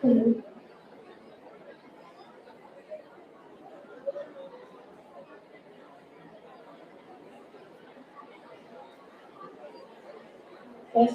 afternoon. Yes.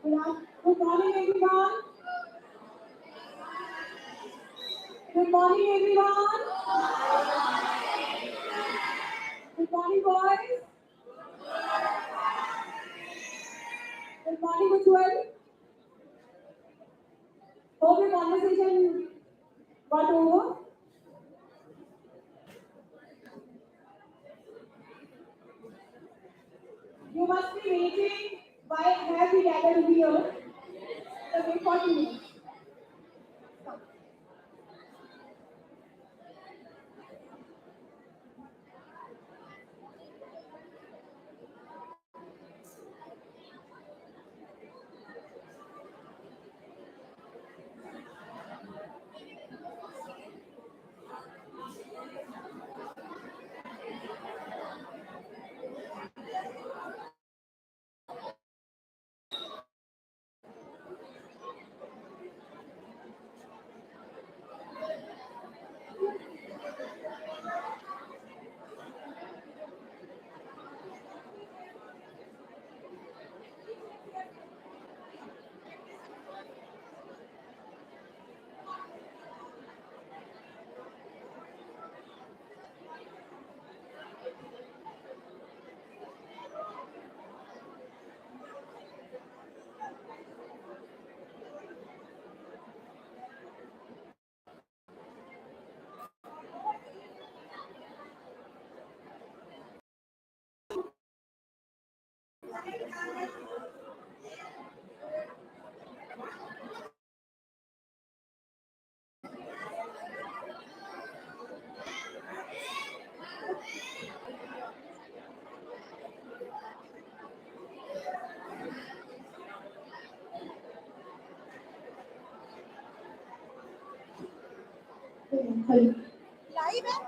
Good morning, everyone. Good morning, everyone. Good morning, boys. Good morning, Ujjwal. Hope your conversation got over. You must be waiting. Why have we gathered here? So wait for 2 minutes. Live है।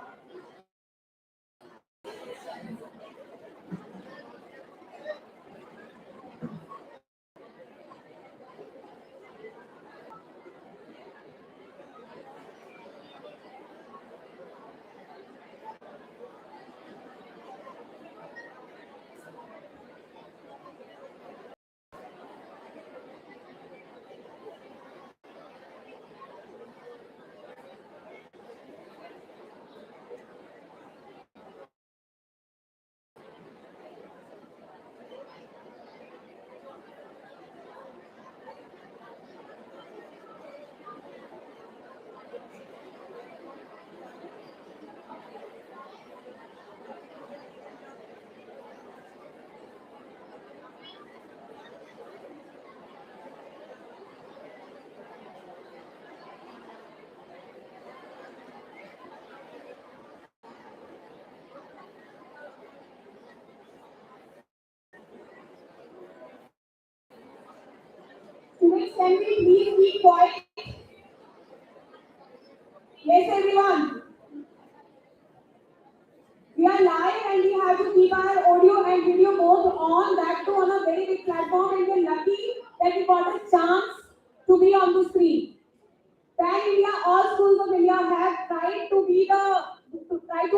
Students, can we please be quiet? Yes, everyone. We are live and we have to keep our audio and video both on, that too on a very big platform, and we're lucky that we got a chance to be on the screen. Pan India, all schools of India have tried to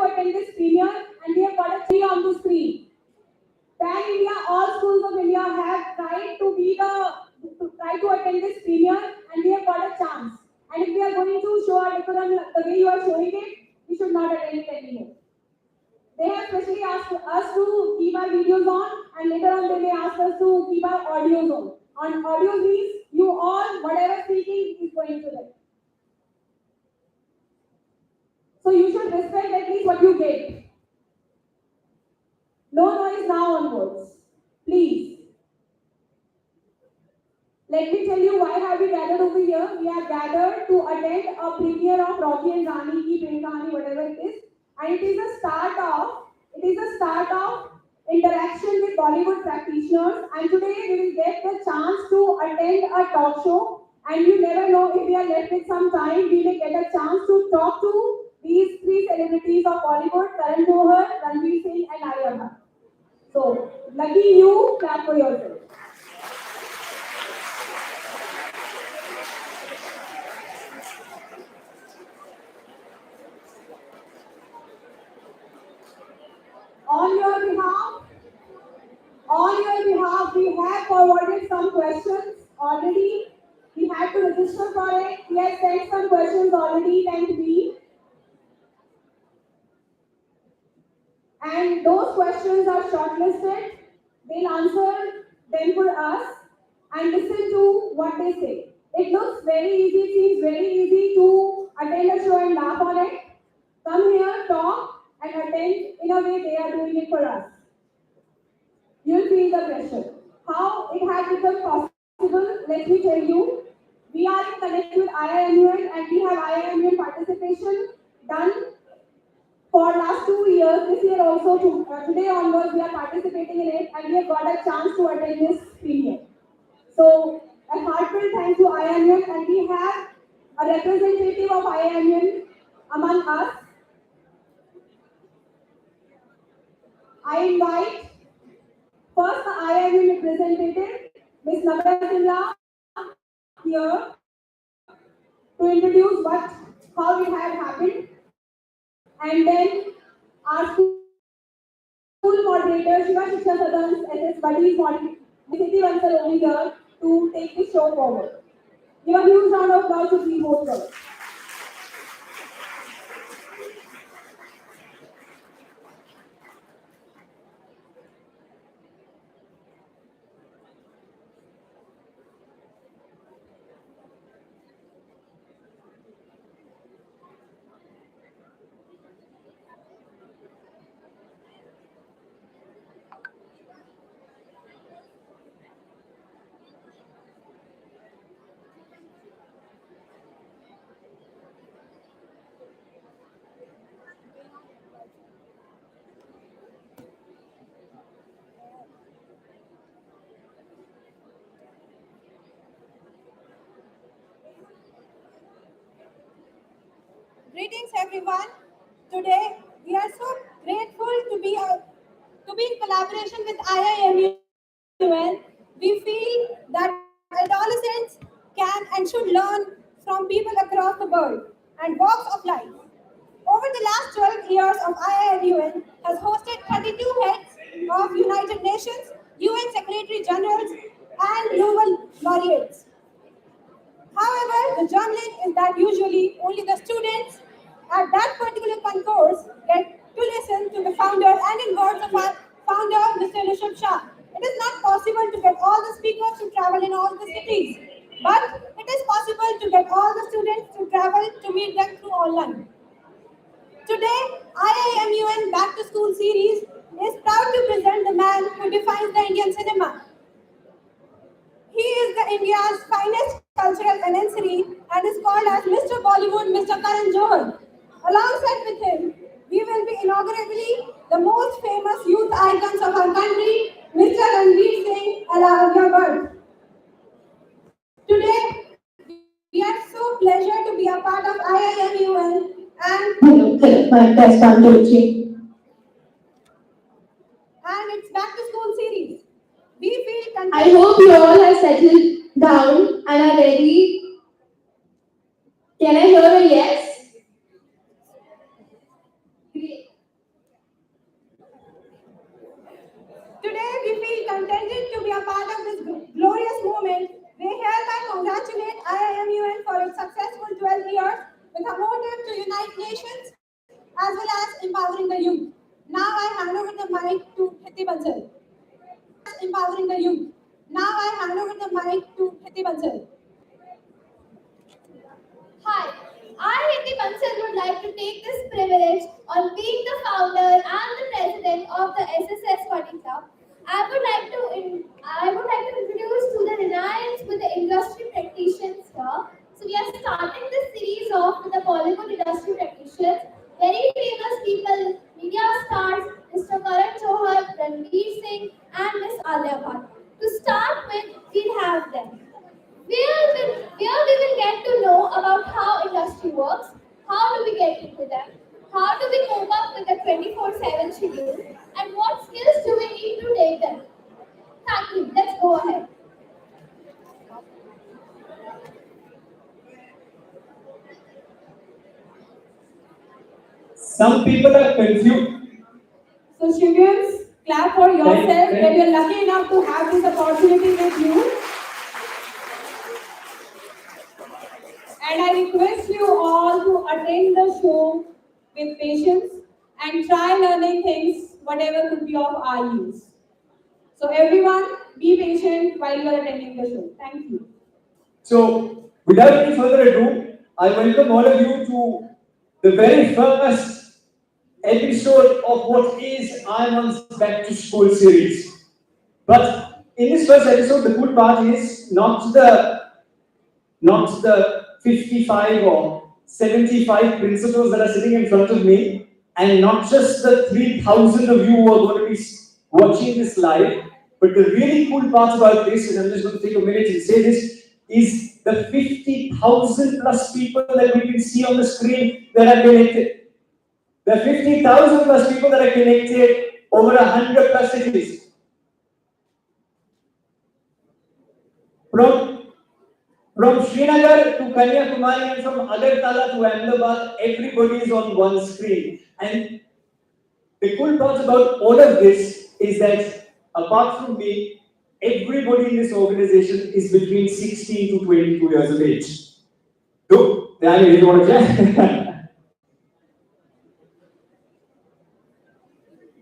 attend this premiere, and we have got a chance on the screen. Pan India, all schools of India have tried to attend this premiere, and we have got a chance. And if we are going to show our decorum the way you are showing it, we should not attend it anymore. They have specially asked us to keep our videos on, and later on they may ask us to keep our audios on. On audio means you all, whatever speaking is going to them. So you should respect at least what you get. No noise now onwards. Please. Let me tell you why have we gathered over here. We are gathered to attend a premiere of Rocky and Rani Ki Prem Kahani, whatever it is. And it is a start of interaction with Bollywood practitioners. And today we will get the chance to attend a talk show. And you never know, if we are left with some time, we may get a chance to talk to these three celebrities of Bollywood: Karan Johar, Ranveer Singh, and Alia Bhatt. So, lucky you, clap for yourself. On your behalf, we have forwarded some questions already. We had to register for it. We have sent some questions already, thank me. And those questions are shortlisted. They'll answer them for us and listen to what they say. It looks very easy, it seems very easy to attend a show and laugh on it. Come here, talk, and attend in a way they are doing it for us. You'll feel the pressure. How it has become possible, let me tell you. We are in connection with I.I.M.U.N and we have I.I.M.U.N participation done for last 2 years. This year also, today onwards, we are participating in it and we have got a chance to attend this premiere. So, a heartfelt thanks to I.I.M.U.N, and we have a representative of I.I.M.U.N among us. I invite first the I.I.M.U.N representative, Ms. here to introduce how it had happened, and then our school moderator, Shiva Shiksha Sadan's SS buddies, City Vansal over here to take this show forward. Give a huge round of applause to these both girls. Greetings everyone. Today we are so grateful to be in collaboration with I.I.M.U.N. We feel that adolescents can and should learn from people across the world and walks of life. Over the last 12 years of I.I.M.U.N. has hosted 32 heads of United Nations, UN Secretary Generals, and Nobel laureates. However, the jumbling is that usually only the students at that particular concourse get to listen to the founder, and in words of our founder, Mr. Rishabh Shah, it is not possible to get all the speakers to travel in all the cities, but it is possible to get all the students to travel to meet them through online. Today, I.I.M.U.N. Back to School series is proud to present the man who defines the Indian cinema. He is the India's finest cultural emissary and is called as Mr. Bollywood, Mr. Karan Johar. Alongside with him, we will be inaugurally the most famous youth icons of our country, Mr. Ranveer Singh and Alia Bhatt. Today, we are so pleasure to be a part of I.I.M.U.N. Test one, two, three. And its back to school series. We feel content. I hope you all have settled down and are ready. Can I hear a yes? Today, we feel contented to be a part of this glorious moment. We hereby congratulate I.I.M.U.N. for its successful 12 years with a motive to unite nations as well as empowering the youth. Now I hand over the mic to Hiti Bansal. Empowering the youth. Now I hand over the mic to Hiti Bansal. Hi, I, Hiti Bansal, would like to take this privilege on being the founder and the president of the SSS Study Club. I would like to introduce to the Reliance with the industry practitioners here. So we are starting this series off with the Bollywood industry practitioners, very famous people, media stars, Mr. Karan Johar, Ranveer Singh, and Miss Alia Bhatt. To start with, we'll have them. Where we will get to know about how industry works, how do we get into them, how do we cope up with the 24/7 schedule, and what skills do we need to take them. Thank you. Let's go ahead. Some people are confused. So, Shivyans, clap for yourself that you're lucky enough to have this opportunity with you. And I request you all to attend the show with patience and try learning things, whatever could be of our use. So everyone, be patient while you are attending the show. Thank you. So, without any further ado, I welcome all of you to the very first episode of what is I.I.M.U.N's Back to School series. But in this first episode, the cool part is not the 55 or 75 principals that are sitting in front of me, and not just the 3,000 of you who are going to be watching this live, but the really cool part about this, and I'm just going to take a minute and say this, is the 50,000 plus people that we can see on the screen that are connected. The 50,000 plus people that are connected over 100 plus cities. From Srinagar to Kanyakumari and from Agartala to Ahmedabad, everybody is on one screen. And the cool part about all of this is that apart from me, everybody in this organization is between 16 to 22 years of age. So, Dani, you want to chat?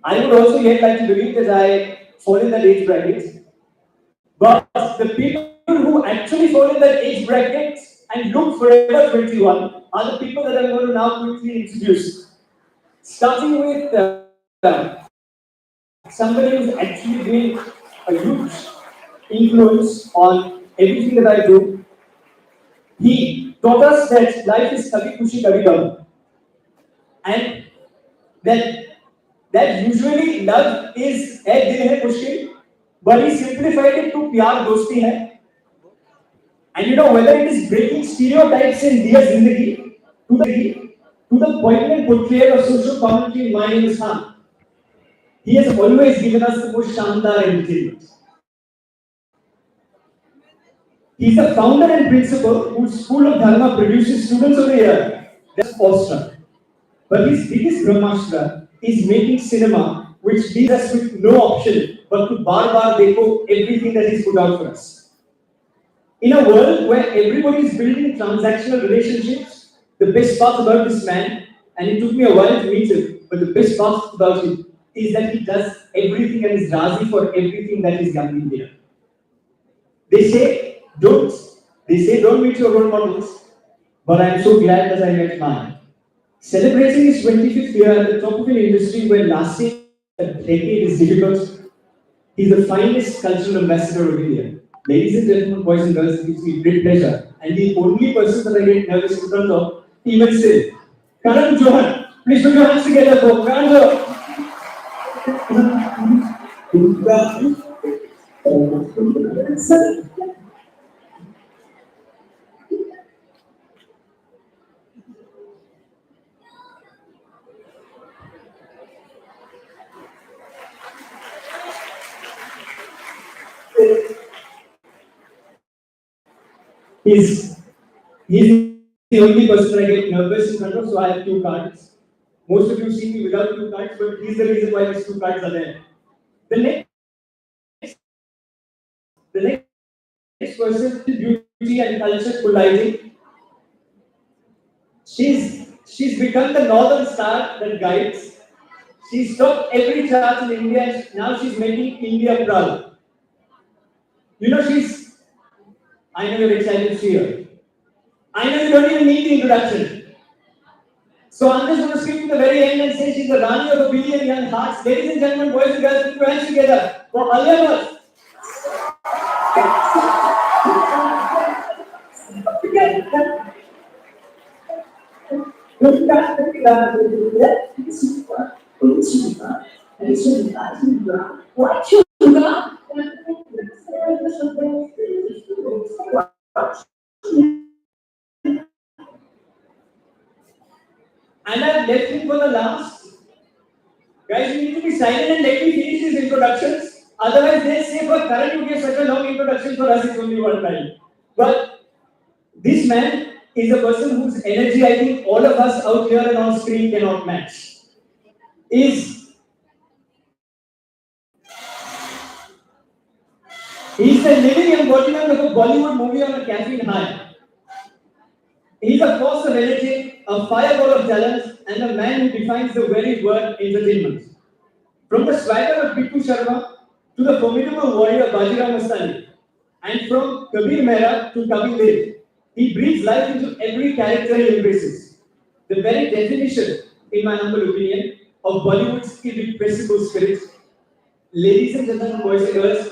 I would also yet like to believe that I fall in that age bracket. But the people who actually fall in that age bracket and look forever 21 are the people that I'm going to now quickly introduce. Starting with somebody who's actually been a huge influence on everything that I do. He taught us that life is kabhi khushi kabhi gum, and that usually love is hai dil hai mushkil, but he simplified it to pyar dosti hai. And you know, whether it is breaking stereotypes in Dear Zindagi to the poignant portrayal of social commentary in My Name is Khan. He has always given us the most shandar entertainment. He is the founder and principal whose School of Dharma produces students of the year. That's awestruck. But his biggest brahmastra is making cinema which leaves us with no option but to bar dekho everything that he's put out for us. In a world where everybody is building transactional relationships, the best part about this man, and it took me a while to meet him, but the best part about him is that he does everything and is razi for everything that is young India. They say don't meet your role models, but I am so glad that I met mine. Celebrating his 25th year at the top of an industry where lasting a decade is difficult, he is the finest cultural ambassador of India. Ladies and gentlemen, boys and girls, it gives me great pleasure. And the only person that I get nervous in front of, even still, Karan Johar. Please put your hands together for Karan Johar. He's the only person I get nervous in front of, so I have two cards. Most of you see me without two cards, but he's the reason why these two cards are there. The next person is beauty and culture colliding. She's become the northern star that guides. She's topped every chart in India and now she's making India proud. You know, I know you're excited to see her. I know you don't even need the introduction. So I'm just going to skip to the very end and say she's the Rani of a billion young hearts. Ladies and gentlemen, boys and girls, put your hands together for Alia Bhatt. And I've left him for the last. Guys, you need to be silent and let me finish these introductions. Otherwise, they say for Karan, you give such a long introduction, for us it's only one time. But this man is a person whose energy I think all of us out here and on screen cannot match. He's the living embodiment of a Bollywood movie on a caffeine high. He's a force of energy, a fireball of talent, and a man who defines the very word entertainment. From the swagger of Bittu Sharma to the formidable warrior Bajirao Mastani, and from Kabir Mehra to Kabir Dev, he breathes life into every character he embraces. The very definition, in my humble opinion, of Bollywood's irrepressible spirit. Ladies and gentlemen, boys and girls,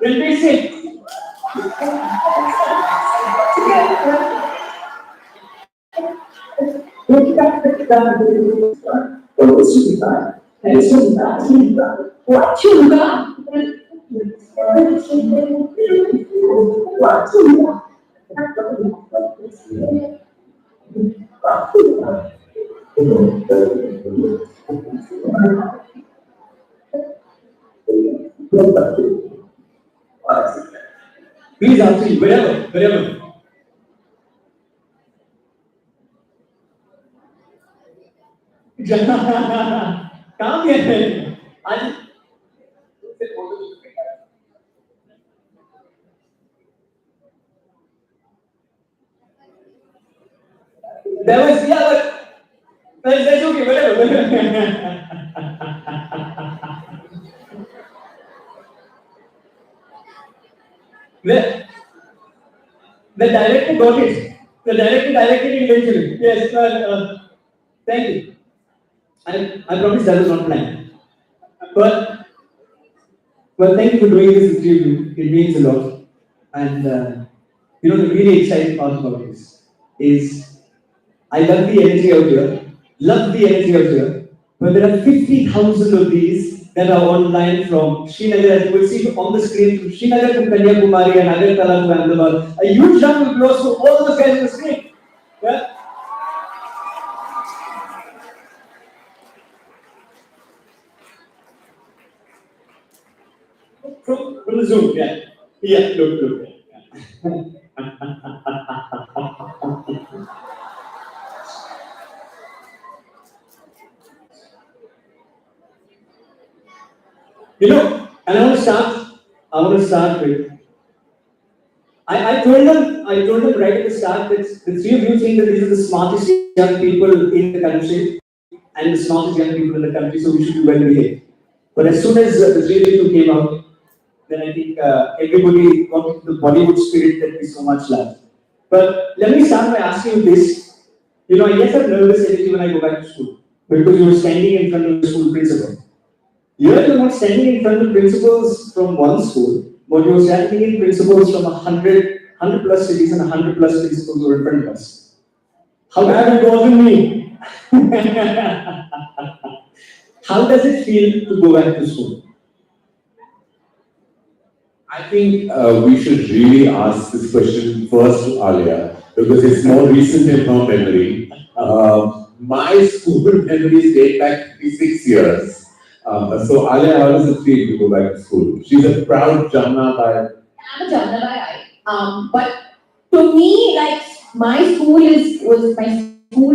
Ranveer Singh. Please answer you, wherever. Come here. There was, yeah, but that's okay, whatever. The director got it. The director directed it eventually. Yes, thank you. I promise that was not planned. But, well, thank you for doing this interview. It means a lot. And, the really exciting part about this is I love the energy out here. But there are 50,000 of these that are online from Srinagar, as you will see on the screen, from Srinagar to Kanyakumari and Agartala to Ahmedabad. A huge round of applause to all those guys on the screen. Yeah? from the Zoom, yeah. Yeah, look. Yeah. And I want to start with, I told them right at the start that the three of you think that these are the smartest young people in the country and the smartest young people in the country, so we should be well behaved. But as soon as the three of you came out, then I think everybody got into the Bollywood spirit that we so much love. But let me start by asking you this. I get that nervous energy when I go back to school because you were standing in front of the school principal. You're not standing in front of principals from one school, but you're standing in principals from 100 plus cities and 100 plus principals who are in front of us. How bad it wasn't me. How does it feel to go back to school? I think we should really ask this question first to Alia because it's more recent in her memory. My school memories date back 36 years. So Alia, how does it feel to go back to school? She's a proud Jamna by. I'm a Jamna by. But to me, like my school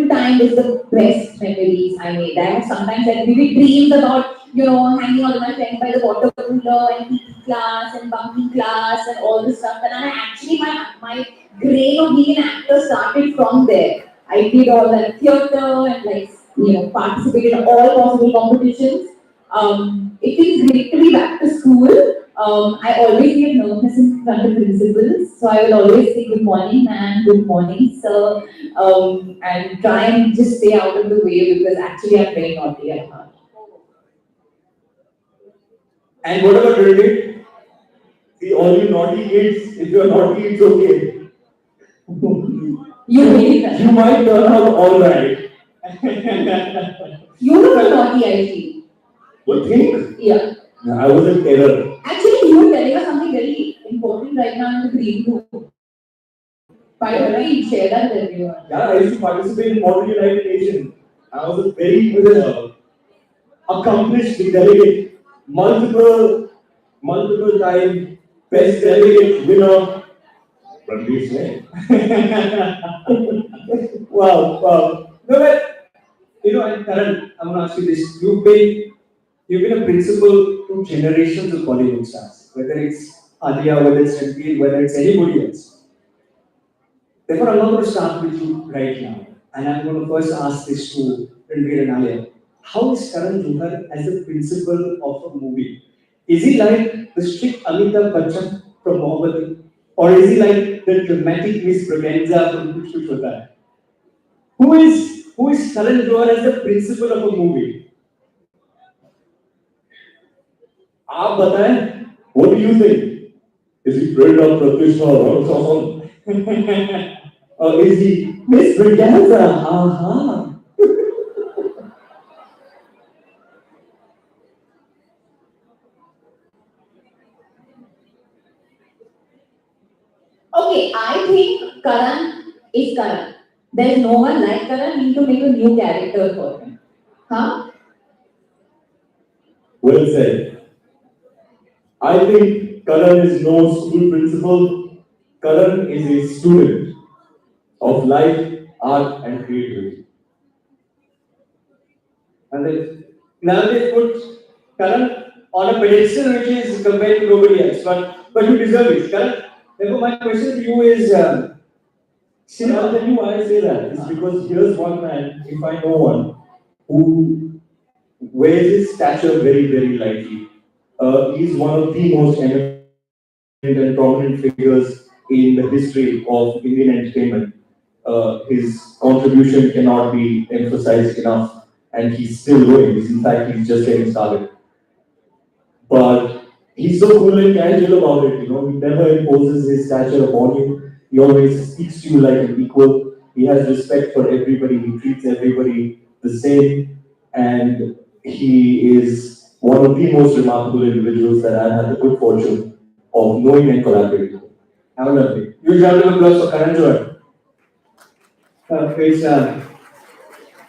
time is the best memories I made. I have sometimes like vivid dreams about hanging out with my friends by the water cooler and PT class and bunking class and all this stuff. And I actually my brain of being an actor started from there. I did all that theatre and participated in all possible competitions. It feels great to be back to school. I always get nervous in front of principals, so I will always say good morning ma'am, good morning sir, and try and just stay out of the way because actually I'm very naughty at heart. And what about Ranveer? See, all you naughty kids, if you're naughty, it's okay. You believe that? You might turn out all right. You were naughty, I feel. You think? Yeah. I was in terror. Actually, you were telling us something very important right now in the green room. By the way, you share that with everyone. Yeah, I used to participate in Model United Nation. I was a very accomplished delegate, multiple time best delegate winner. Ranveer Singh. Wow. No, but and Karan, I'm going to ask you this: you've been a principal to generations of Bollywood stars, whether it's Alia, whether it's Ranveer, whether it's anybody else. Therefore, I'm not going to start with you right now, and I'm going to first ask this to Ranveer and Alia. How is Karan Johar as a principal of a movie? Is he like the strict Amitabh Bachchan from Mohabbat? Or is he like the dramatic Miss Braganza from Kuch Kuch Hota Hai? Who is Karan Johar as the principal of a movie? आप बताएं, what do you think? Is he Brenda Pratyushna or someone? Or is he Miss Braganza? Aha. Okay, I think Karan is Karan. There's no one like Karan. We need to make a new character for him. Huh? Well said. I think Karan is no school principal. Karan is a student of life, art, and creativity. And now they put Karan on a pedestal which is compared to nobody else, but you deserve it. Karan, therefore my question to you is, See, I'll tell you why I say that. It's because here's one man, if I know one, who wears his stature very, very lightly. He's one of the most eminent and prominent figures in the history of Indian entertainment. His contribution cannot be emphasized enough, and he's still going. In fact, he's just getting started. But he's so cool and casual about it. He never imposes his stature upon you. He always speaks to you like an equal. He has respect for everybody. He treats everybody the same, and he is one of the most remarkable individuals that I've had the good fortune of knowing and collaborating with. have a lovely. Huge round of applause for Karan Johar.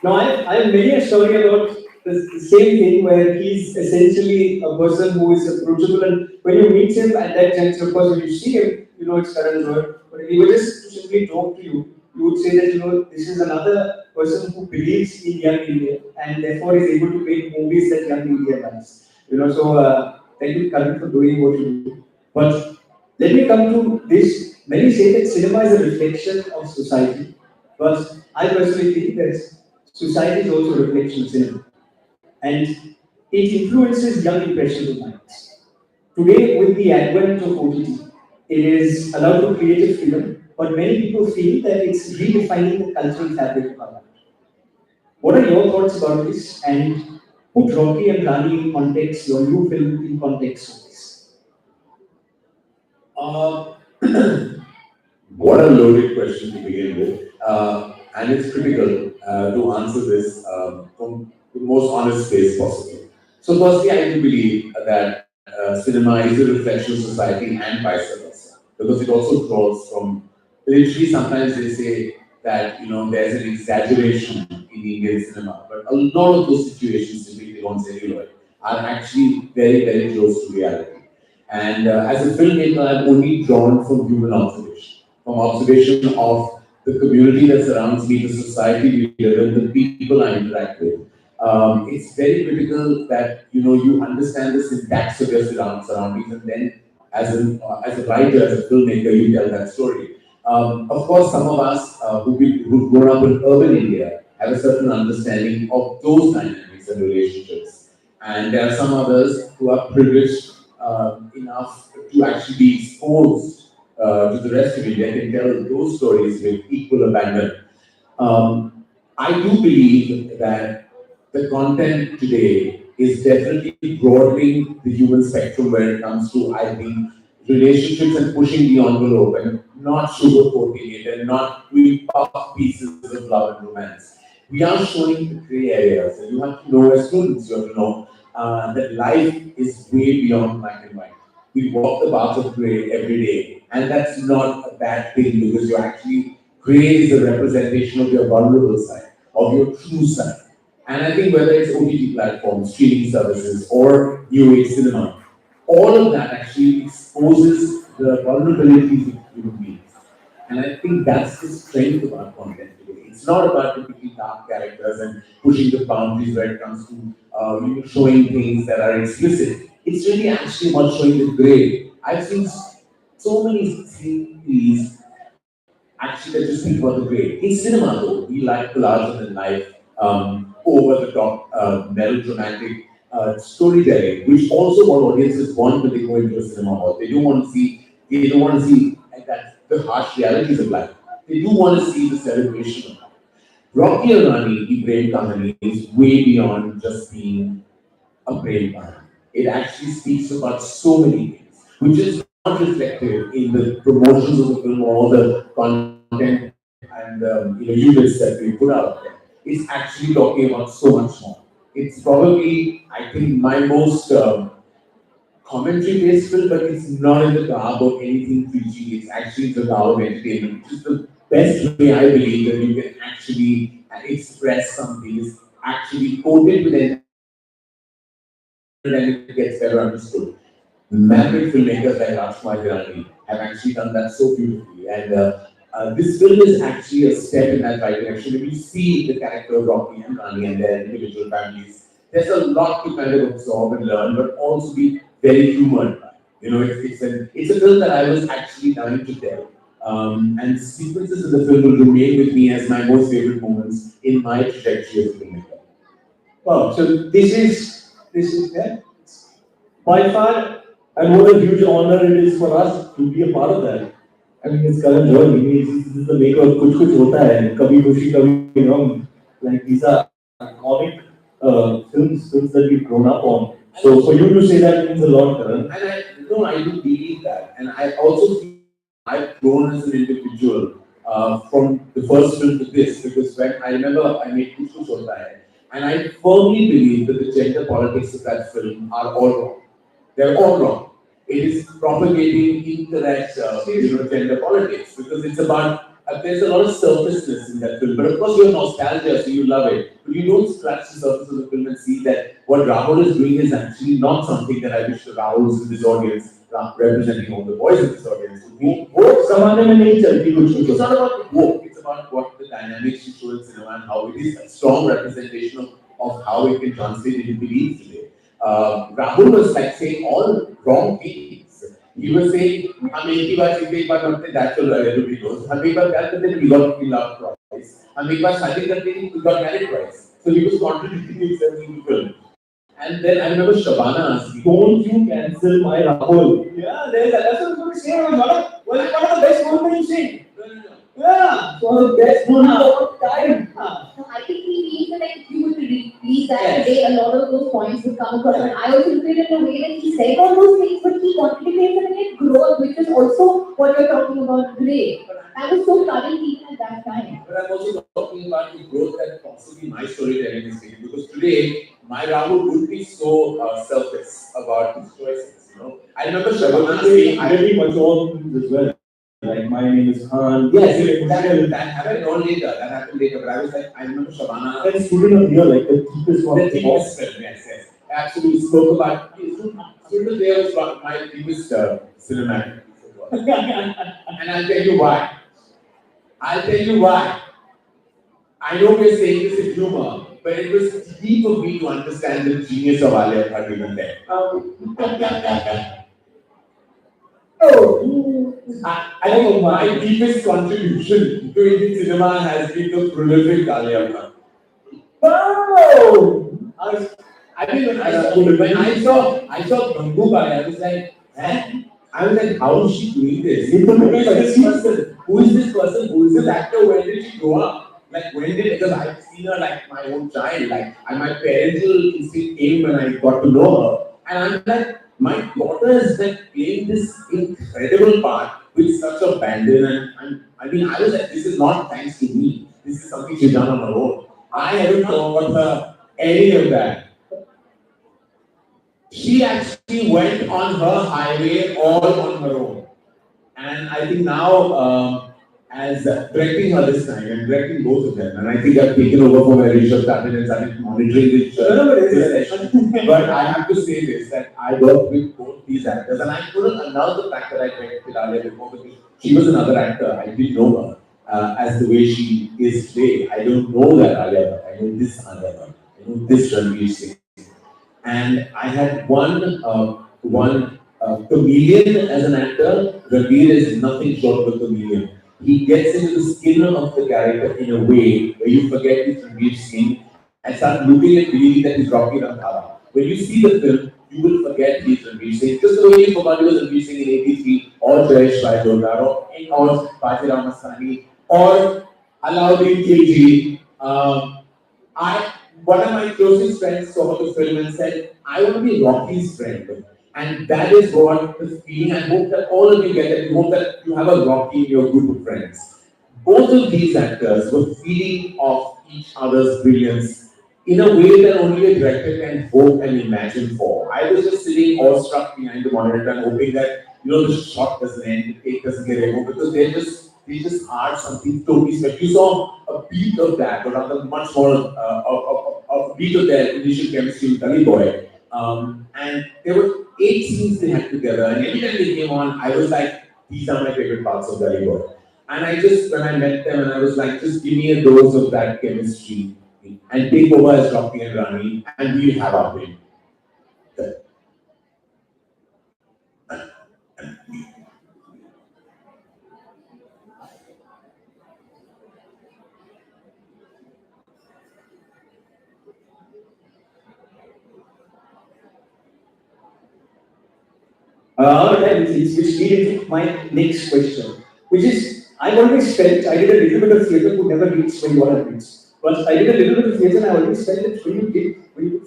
Now I have many a story about the same thing where he's essentially a person who is approachable, and when you meet him at that juncture, of course, when you see him, you know it's Karan Johar, but if he were just to simply talk to you, you would say that, you know, this is another person who believes in young India and therefore is able to make movies that young India likes. You know, so thank you, Karan, for doing what you do. But let me come to this. Many say that cinema is a reflection of society, but I personally think that society is also a reflection of cinema, and it influences young impressionable minds. Today, with the advent of OTT, it is allowed to create a freedom, but many people feel that it's redefining the cultural fabric of our life. What are your thoughts about this? And put Rocky and Rani in context, your new film in context of this. Uh, what a loaded question to begin with. And it's critical to answer this from the most honest space possible. So, firstly, I do believe that cinema is a reflection of society and vice versa, because it also draws from, literally, sometimes they say that, you know, there's an exaggeration in Indian cinema, but a lot of those situations, typically on celluloid, are actually very, very close to reality. And as a filmmaker, I've only drawn from human observation, from observation of the community that surrounds me, the society we live in, the people I interact with. It's very critical that, you know, you understand the syntax of your surroundings, and then as a writer, as a filmmaker, you tell that story. Of course, some of us who've grown up in urban India have a certain understanding of those dynamics and relationships, and there are some others who are privileged enough to actually be exposed to the rest of India, can tell those stories with equal abandon. I do believe that the content today is definitely broadening the human spectrum when it comes to, I think, relationships and pushing the envelope and not sugarcoating it and not doing puff pieces of love and romance. We are showing the gray areas, and you have to know, as students, you have to know that life is way beyond black and white. We walk the path of gray every day, and that's not a bad thing, because you actually, gray is a representation of your vulnerable side, of your true side. And I think whether it's OTT platforms, streaming services, or new age cinema, all of that actually exposes the vulnerabilities of human beings. And I think that's the strength of our content today. It's not about typically dark characters and pushing the boundaries when it comes to showing things that are explicit. It's really actually about showing the grey. I've seen so many series actually that just speak about the grey. In cinema, though, we like the larger than life, over the top, melodramatic storytelling, which also what audiences want when they go into a cinema hall. They don't want to see. They don't want to see like that the harsh realities of life. They do want to see the celebration of life. Rocky and Rani, the Prem Kahani, is way beyond just being a Prem Kahani. It actually speaks about so many things, which is not reflected in the promotions of the film or the content and units that we put out there. It's actually talking about so much more. It's probably, I think, my most commentary-based film, but it's not in the garb of anything preachy. It's actually the garb of entertainment, which is the best way I believe that you can actually express something, is actually quoted with entertainment and it gets better understood. Maverick filmmakers like Rajkumar Hirani have actually done that so beautifully, and this film is actually a step in that right direction. If you see the character of Rocky and Rani and their individual families, there's a lot to kind of absorb and learn, but also be very humored by. You know, it's a film that I was actually dying to tell. And sequences in the film will remain with me as my most favorite moments in my trajectory as a filmmaker. Wow, so this is yeah, by far, and what a huge honor it is for us to be a part of that. I mean, it's Karan Johar. This is the maker of Kuch Kuch Hota Hai, Kabhi Khushi Kabhi Gham. Like these are iconic films that we've grown up on. So for you to say that means a lot, Karan. And I do believe that, and I also feel I've grown as an individual from the first film to this, because when I remember I made Kuch Kuch Hota Hai, and I firmly believe that the gender politics of that film are all wrong. They're all wrong. It is propagating incorrect, gender politics, because it's about there's a lot of surfaceness in that film. But of course, you have nostalgia, so you love it. But you don't scratch the surface of the film and see that what Rahul is doing is actually not something that I wish the Rahuls in this audience, representing all the boys in this audience, would be. It's not about the hope, it's about what the dynamics you show in cinema and how it is a strong representation of how it can translate into beliefs today. Rahul was like saying all wrong things. He was saying, हम एक ही बार सीखते एक बार करते that's all everybody knows. हम एक बार प्यार करते we love twice. हम एक बार शादी करते we got married twice. So he was contradicting himself in the film. And then I remember Shabana asking, Don't you cancel my Rahul? Yeah, that's what I was going to say. It was one of the best moments you've seen. Yeah, So the best one of time. So I think we need to, like, if you would release that today, a lot of those points would come across. And I also feel in a way that he said all those things, but he contradicted and it growth, which is also what you're talking about today. I was so current even at that time. but I'm also talking about the growth that possibly my storytelling is taking. Because today, my Rahul would be so selfless about his choices. You know, I remember Shabana saying, Really much on as well. Like my name is Khan. yes, that happened all later. That happened later. But I was like, I remember Shabana. That student of here, like the deepest one. The deepest film, yes. Absolutely spoke about. Student there was one of my deepest cinematic. And I'll tell you why. I know we're saying this in humor, but it was deep for me to understand the genius of Alia Bhatt even then. I think my deepest contribution to Indian cinema has been the prolific Alia Bhatt. Wow! I mean, when I saw Gangubai, I was like, eh? I was like, how is she doing this? Who is this person? Who is this actor? When did she grow up? Like, because I've seen her like my own child. Like, and my parental instinct came when I got to know her. And I'm like, my daughter is like playing this incredible part with such abandon. And I mean, I was like, this is not thanks to me. This is something she's done on her own. I haven't taught her any of that. She actually went on her highway all on her own. And I think now, as directing her this time and directing both of them, and I think I've taken over from where Rishabh started and started monitoring this session. But I have to say this, that I worked with both these actors, and I couldn't announce the fact that I worked with Alia before because she was another actor. I didn't know her as the way she is today. I don't know that Alia Bhatt. I know this Alia Bhatt. I know this Ranveer Singh. And I had one chameleon as an actor. Ranveer is nothing short of a chameleon. He gets into the skin of the character in a way where you forget it's Ranveer Singh and start looking and believing that he's Rocky Randhawa. When you see the film, you will forget he's Ranveer Singh. Just the way you forgot he was Ranveer Singh in '83, or Jayesh Bhai Jodhar, or Bajirao Mastani, or Alauddin Khilji. One of my closest friends saw the film and said, I want to be Rocky's friend. And that is what the feeling. I hope that all of you get it. I hope that you have a Rocky in your group of friends. Both of these actors were feeding off each other's brilliance in a way that only a director can hope and imagine for. I was just sitting awestruck behind the monitor and hoping that, the shot doesn't end, the take doesn't get over, because they just are something totally special. You saw a beat of that, or rather much more a beat of their initial chemistry with Gully Boy. And there were 8 scenes they had together, and every time they came on, I was like, these are my favorite parts of Gully Boy. And when I met them, and I was like, just give me a dose of that chemistry, and take over as Rocky and Rani, and we'll have our thing. Which leads into my next question, which is, I've always felt, I did a little bit of theatre, could never reach where you all have reached. But I did a little bit of theatre, and I always felt that when you do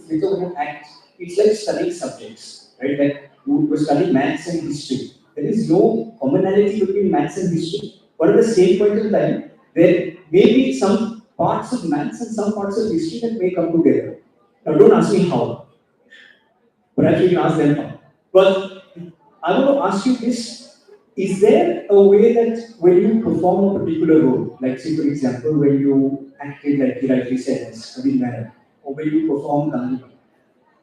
theatre, when you act, it's like studying subjects, right? Like you were studying maths and history. There is no commonality between maths and history. But at the same point in time, there may be some parts of maths and some parts of history that may come together. Now, don't ask me how. Perhaps you can ask them how. But I want to ask you this. is there a way that when you perform a particular role, like say for example, when you acted like he rightly said as Kabir Mehra, or when you perform Gandhi,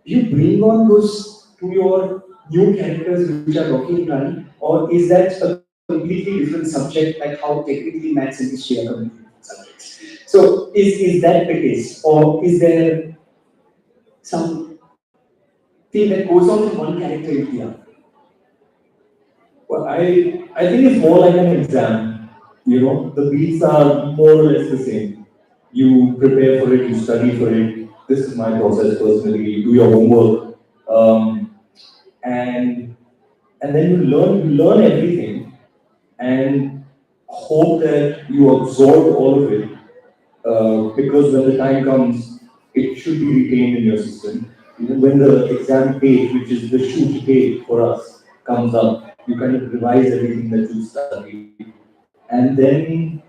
you bring on those to your new characters which are working in Gandhi, or is that a completely different subject, like how technically maths and history are completely different subjects? So is that the case, or is there some thing that goes on from one character into the other? Well, I think it's more like an exam. You know, the beats are more or less the same. You prepare for it, you study for it. This is my process personally. You do your homework, and then you learn everything, and hope that you absorb all of it. Because when the time comes, it should be retained in your system. When the exam date, which is the shoot date for us, comes up, you kind of revise everything that you studied. And then,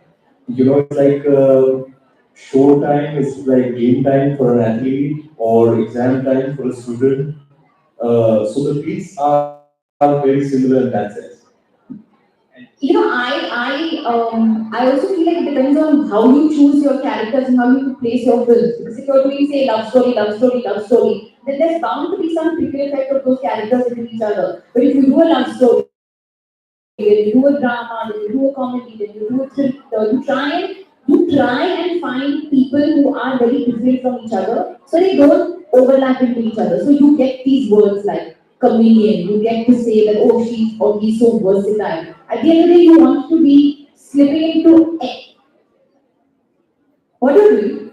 it's like show time is like game time for an athlete or exam time for a student. So the beats are very similar in that sense. I also feel like it depends on how you choose your characters and how you place your films. Because if you're doing, say, love story, love story, love story, then there's bound to be some trickle effect of those characters into each other. But if you do a love story, then you do a drama, then you do a comedy, then you do a thriller, you try and find people who are very different from each other, so they don't overlap into each other. So you get these words like chameleon. You get to say that, oh, she or he's so versatile. At the end of the day, you want to be slipping into what are you doing?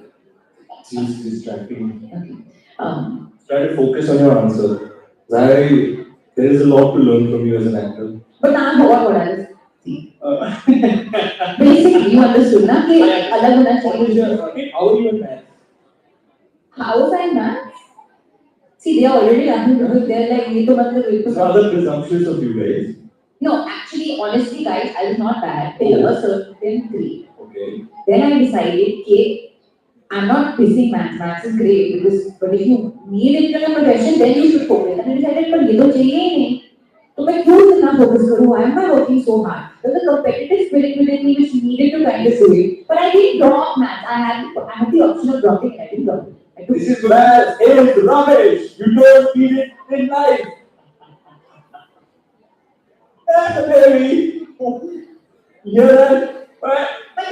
It's distracting. Okay. Try to focus on your answer. There is a lot to learn from you as an actor. But I'm what else? Uh, Basically, you understood, na? कि अलग होना चाहिए. How are you in math? How was I in maths? See, they are already laughing because they're like, ये तो मतलब ये तो. It's rather presumptuous of you guys. No, actually, honestly, guys, I was not bad till a certain grade. Okay. Then I decided, okay, I'm not dissing maths. Maths is great because, but if you need it in a profession, then you should focus. And I decided, but ये तो चाहिए ही नहीं. तो मैं क्यों इतना focus करूँ? Why am I working so hard? There was a competitive spirit within me which needed to kind of do it. But I didn't drop maths. I had the option of dropping it. I didn't drop it. This is math is rubbish. You don't need it in life. That's very. But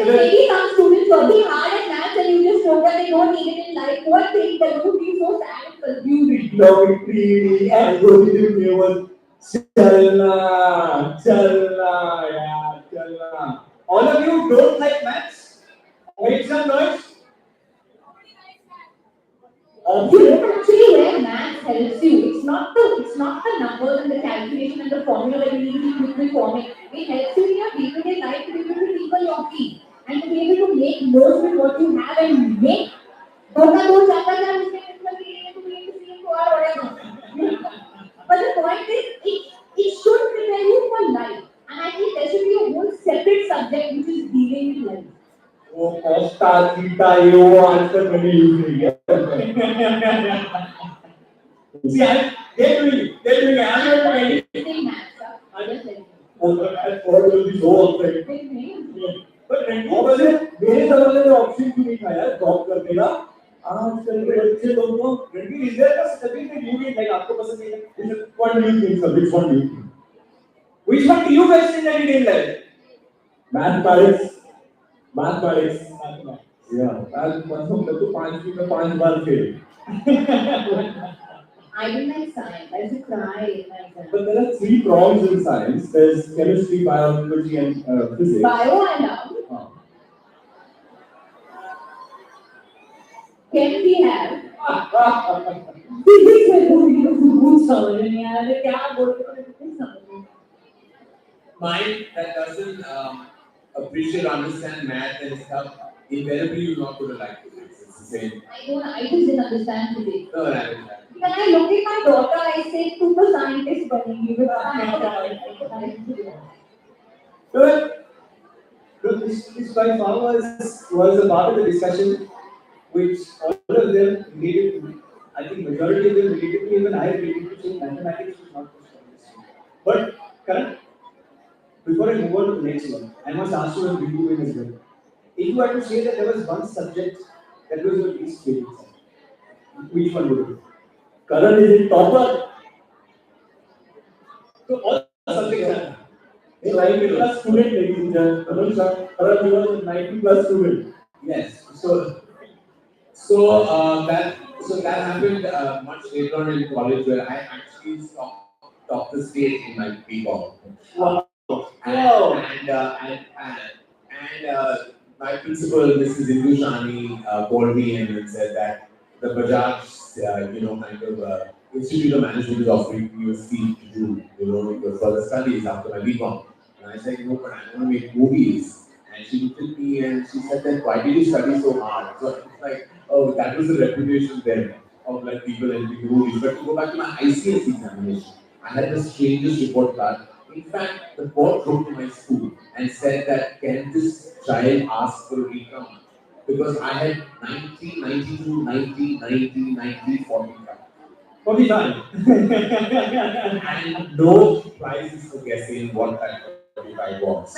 maybe some students working hard at maths and you just know that they don't need it in life. What thing that would be so sad and confused? Geometry, algorithm driven. Chalna, yeah, chalna. All of you don't like maths? Make some noise. You know actually where maths helps you. It's not the numbers and the calculation and the formula that you need to be quickly forming. It helps you in your day-to-day life to be able to think on your feet and to be able to make most with what you have and make. But the point is, it should prepare you for life. And I think there should be a whole separate subject which is dealing with life. वो Costa theta ये वो आजकल मैंने use नहीं किया. See, they're doing it. I'm not doing it. What will be so upset? But मेरे ज़माने में ऑप्शन क्यों नहीं था यार ड्रॉप करने का? आजकल के बच्चे लोग तो Ranveer is there a study that you did like आपको पसंद नहीं है? What do you think, sir? Which one do you think? Which one do you guys think that you didn't like? Mathematics. Yeah, math तो 5 में 5 बार fail. I didn't like science. I used to cry in my exam. But there are 3 prongs in science. There's chemistry, biology, and physics. Bio I love. Can we have? Physics में तो कुछ समझ नहीं आ रहा क्या बोल रहे हो कुछ समझ नहीं. Mind that doesn't appreciate, understand math and stuff, invariably you're not going to like physics. It's the same. I just didn't understand physics. No, I don't like. When I look at my daughter, I say, "Tu to scientist banegi." So this by far was a part of the discussion which all of them related to. I think majority of them related to, even I related to, so mathematics was not the strongest. But Karan, Before I move on to the next one, I must ask you a review in as well. If you had to say that there was one subject that was your least favorite subject, which one would it be? Karan is in topper. So all subjects are. A 90 plus student, ladies and gentlemen. Karan was a 90 plus student. Yes. So that happened much later on in college where I actually topped the state in my B.Com. Wow. And my principal, Mrs. Indushani, called me and said that the Bajaj, kind of Institute of Management is offering you a seat to do, your further studies after my B.Com. And I said, no, but I want to make movies. And she looked at me and she said that, why did you study so hard? So it's like, oh, that was the reputation then of like people entering movies. But to go back to my ICS examination, I had the strangest report card. In fact, the board wrote to my school and said that, can this child ask for a recount? Because I had 90, 92, 90, 90, 90, 45. 45. And no prizes for guessing what that 45 was.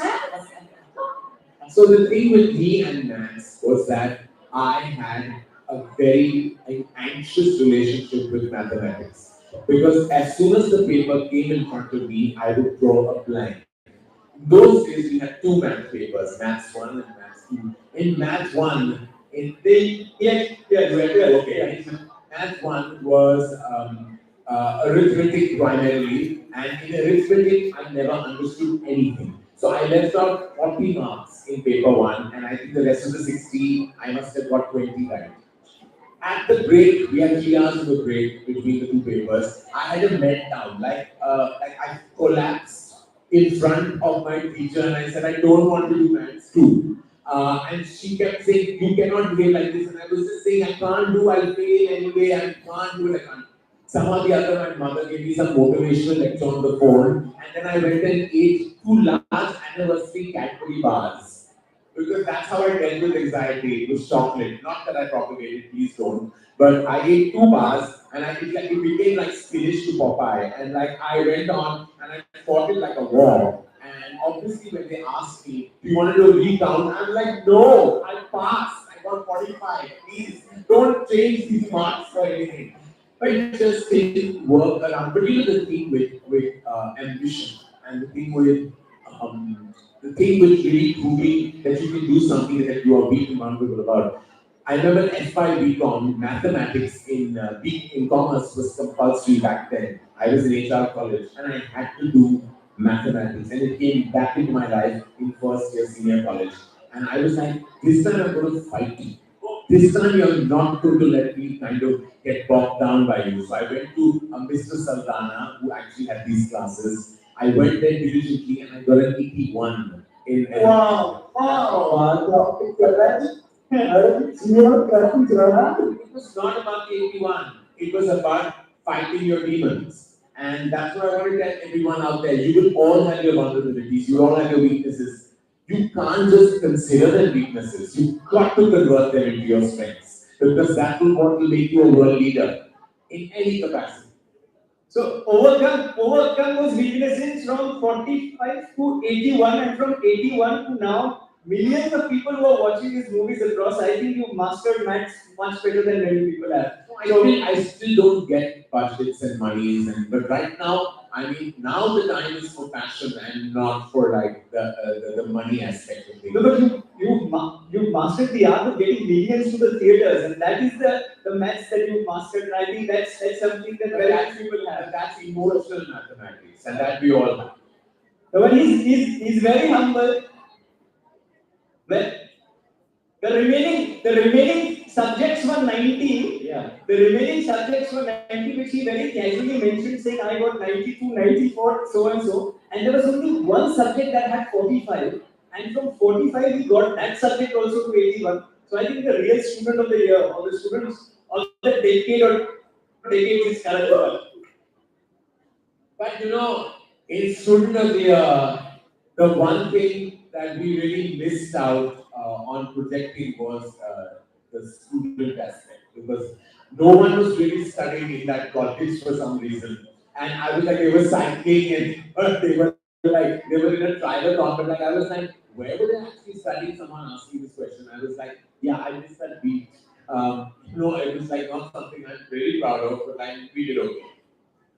So the thing with me and maths was that I had a very anxious relationship with mathematics. Because as soon as the paper came in front of me, I would draw a blank. Those days we had two math papers, Maths 1 and Maths 2. In Maths 1, okay. Maths 1 was arithmetic primarily, and in arithmetic I never understood anything. So I left out 40 marks in paper 1, and I think the rest of the 60 I must have got 20 right. At the break, we had 3 hours of a break between the two papers. I had a meltdown, like I collapsed in front of my teacher, and I said, I don't want to do maths too. And she kept saying, you cannot behave like this. And I was just saying, I can't do, I'll fail anyway, I can't do it, I can't. Somehow the other, my mother gave me some motivational lecture on the phone, and then I went and ate 2 large anniversary Cadbury bars. Because that's how I dealt with anxiety, with chocolate. Not that I propagated, please don't. But I ate 2 bars, and it became like spinach to Popeye. And like I went on, and I fought it like a war. And obviously when they asked me, do you want to do a recount? I'm like, no, I passed. I got 45. Please, don't change these marks for anything. But it just didn't work around. But you know the thing with ambition, and the thing which really proving that you can do something that you are being remarkable about. I remember F5 BCom, mathematics in commerce was compulsory back then. I was in HR college and I had to do mathematics, and it came back into my life in first year senior college. And I was like, this time I'm going to fight you. This time you're not going to let me kind of get bogged down by you. So I went to Mr. Saldana, who actually had these classes. I went there diligently and I got an 81 in Wow! It was not about the 81. It was about fighting your demons. And that's what I want to tell everyone out there. You will all have your vulnerabilities. You all have your weaknesses. You can't just consider them weaknesses. You've got to convert them into your strengths. Because that will what will make you a world leader in any capacity. So overcome those weaknesses from 45 to 81, and from 81 to now, millions of people who are watching these movies across. I think you've mastered maths much better than many people have. I still don't get budgets and monies, but right now, I mean, now the time is for passion and not for like the money aspect of things. No, but you've mastered the art of getting millions to the theaters, and that is the maths that you've mastered. And I think that's something that very few people have. That's emotional mathematics, and that we all have. The one is very humble. Well, the remaining subjects were 90. Yeah. The remaining subjects were 90, which he very casually mentioned, saying I got 92, 94, so and so. And there was only one subject that had 45. And from 45, he got that subject also to 81. So I think the real student of the year, or the students of the decade or decades is Karan Johar. But in student of the year, the one thing that we really missed out on projecting was the student aspect, because no one was really studying in that college for some reason. And I was like, they were cycling and they were like, they were in a triathlon, but like, I was like, where were they actually studying? Someone asked me this question. I was like, yeah, I missed that beat. It was like not something I'm very proud of, but like, we did okay.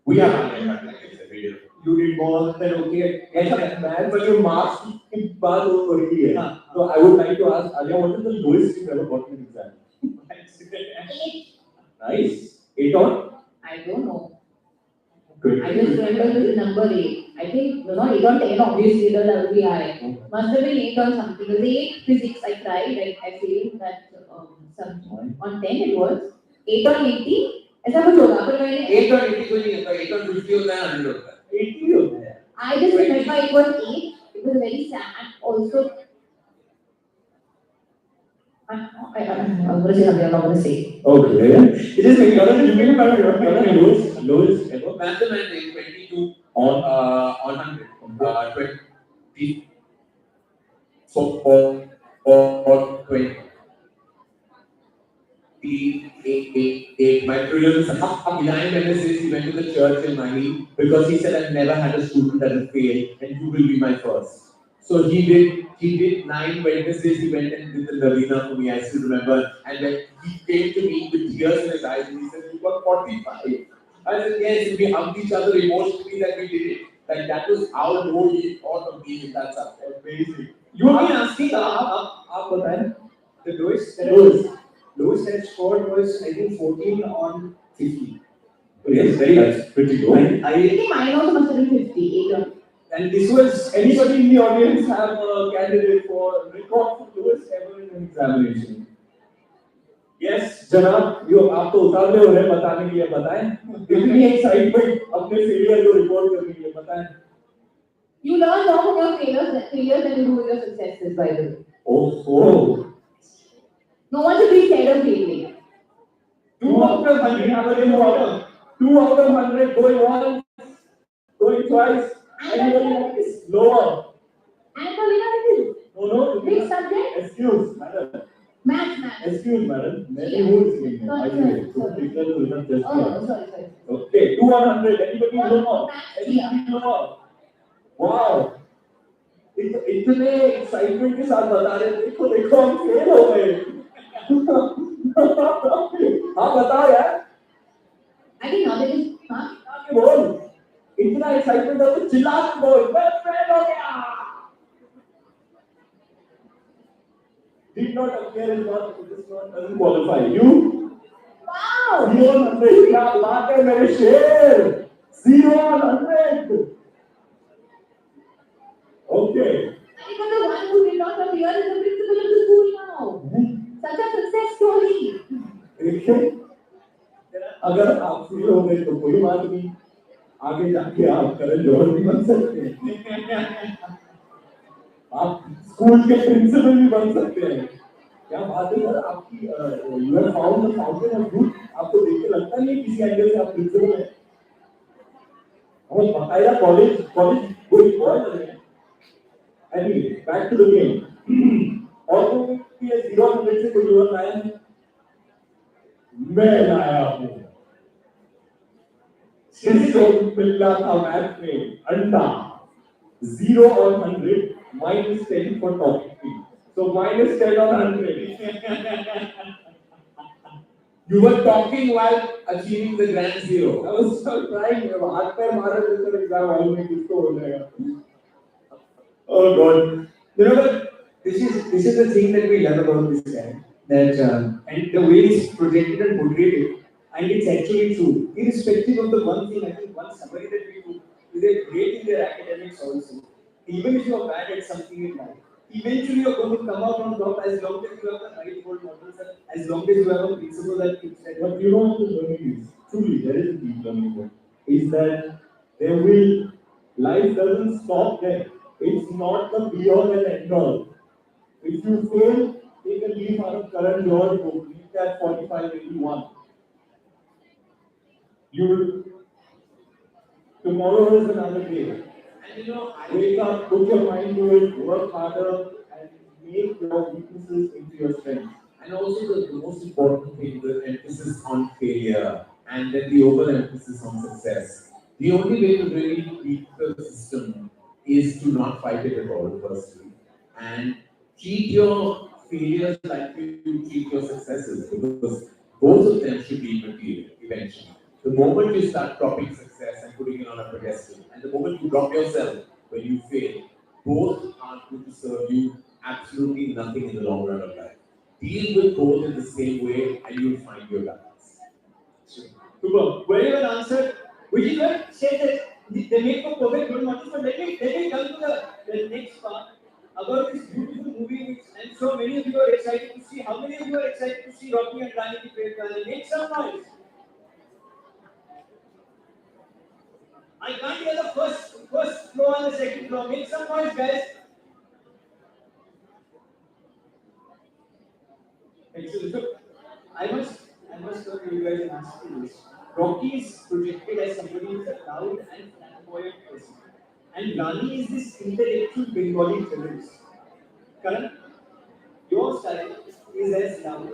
We are not like I said, we did okay. You did more than okay. Yes, man, but your marks की बात हो रही है. So I would like to ask Alia, what is the lowest you ever got in an exam? 8. Nice. 8 on? I don't know. Good. I just remember the number 8. I think, not 8 on 10, obviously, that would be high. Must have been 8 on something. It was 8 physics, I tried, I failed that on 10 it was. 8 on 80, ऐसा कुछ होगा, पर मैंने 8 on 80 कोई नहीं होता, 8 on 50 होता है, 100 होता है. 80 होता है. I just remember it was 8. It was very sad. Also, I'm going to say something I'm not going to say. Okay. It is like your lowest ever. Mathematics 22 on 100. 20 or 20. My prelims, I.I.M.U.N says he went to the church in Mali because he said, I've never had a student that will fail and you will be my first. So he did 9 Wednesdays, he went and did the Lavina for me, I still remember. And then he came to me with tears in his eyes and he said, you got 45. I said, yes, we hugged each other emotionally that we did it. Like that was how low he thought of me in that subject. Amazing. You were asking, आप बताएं. the lowest I scored was, I think, 14 on 50. Yes, that's pretty good. I think mine also must have been 50. 8 on. And this was, Anybody in the audience have a candidate for record lowest ever in an examination? Yes, जनाब, आप तो उतावले हो रहे हैं बताने के लिए, बताएं. इतनी excitement अपने failure को record करने के लिए, बताएं. You learn more from your failures than you do with your successes, by the way. Oh. No one should be scared of failing. 2 out of 100, 2 out of 100, going once, going twice, anybody is lower. And for Lina, No, which subject? excuse, madam. Maths. Excuse, madam. Maybe who is listening? Sorry. Oh, sorry. Okay, 2 on 100, anybody lower? Maths. Anybody lower? Wow. इतने excitement के साथ बता रहे हैं, देखो हम fail हो गए. हाँ बताओ यार. I think now there is, बोल. इतना एक्साइटमेंट है तो चिल्ला के बोल. मैं फेल हो गया. Did not appear in one. This one doesn't qualify. You? wow! 0 on 100. क्या बात है मेरे शेर. 0 on 100. Okay. I got the one who did not appear is the principal of the school now. Such a success story. देखिए, अगर आप fail हो गए तो कोई बात नहीं, आगे जाके आप करण जौहर भी बन सकते हैं. आप स्कूल के प्रिंसिपल भी बन सकते हैं. क्या बात है सर, आपकी you have found the fountain of youth. आपको देख के लगता नहीं किसी एंगल से आप प्रिंसिपल हैं. और बकायदा कॉलेज कोई बॉय नहीं है. Anyway, back to the game. और तो ये 0 on 100 से कोई और आया है? मैं लाया हूँ. किसको मिला था मैथ में अंडा. 0 on 100, -10 for topic. So -10 on 100. You were talking while achieving the grand zero. I was trying. हाथ पैर मारे तो एग्जाम हॉल में किसको हो जाएगा. Oh God. you know, but this is the thing that we love about this guy. That and the way he's projected and portrayed it, and it's actually true. Irrespective of the one thing, I think one summary that we do is they're great in their academics also. Even if you're bad at something in life, eventually you're going to come out on top as long as you have the right role models and as long as you have a principle that keeps that. But you know what the learning is? Truly, there is a deep learning there. Is that life doesn't stop there. It's not the be all and end all. If you fail, take a leaf out of Karan Johar book, read that 4581. Tomorrow is another day. And you know, Wake up, put your mind to it, work harder, and make your weaknesses into your strengths. and also the most important thing, the emphasis on failure and then the overemphasis on success. The only way to really beat the system is to not fight it at all, firstly, and treat your failures like you treat your successes, because both of them should be material eventually. The moment you start propping success and putting it on a pedestal, and the moment you drop yourself when you fail, both are going to serve you absolutely nothing in the long run of life. Deal with both in the same way, and you'll find your balance. Super. Very well answered. Which is why said that they make for perfect role models. But let me come to the next part about this beautiful movie, which I'm sure many of you are excited to see. How many of you are excited to see Rocky and Rani the Great Rani? Make some noise. I can't hear the first floor and the second floor. Make some noise, guys. Excellent. So, I must tell you guys an answer to this. Rocky is projected as somebody who is a loud and flamboyant person. And Rani is this intellectual Bengali terrorist. Karan, your style is as loud,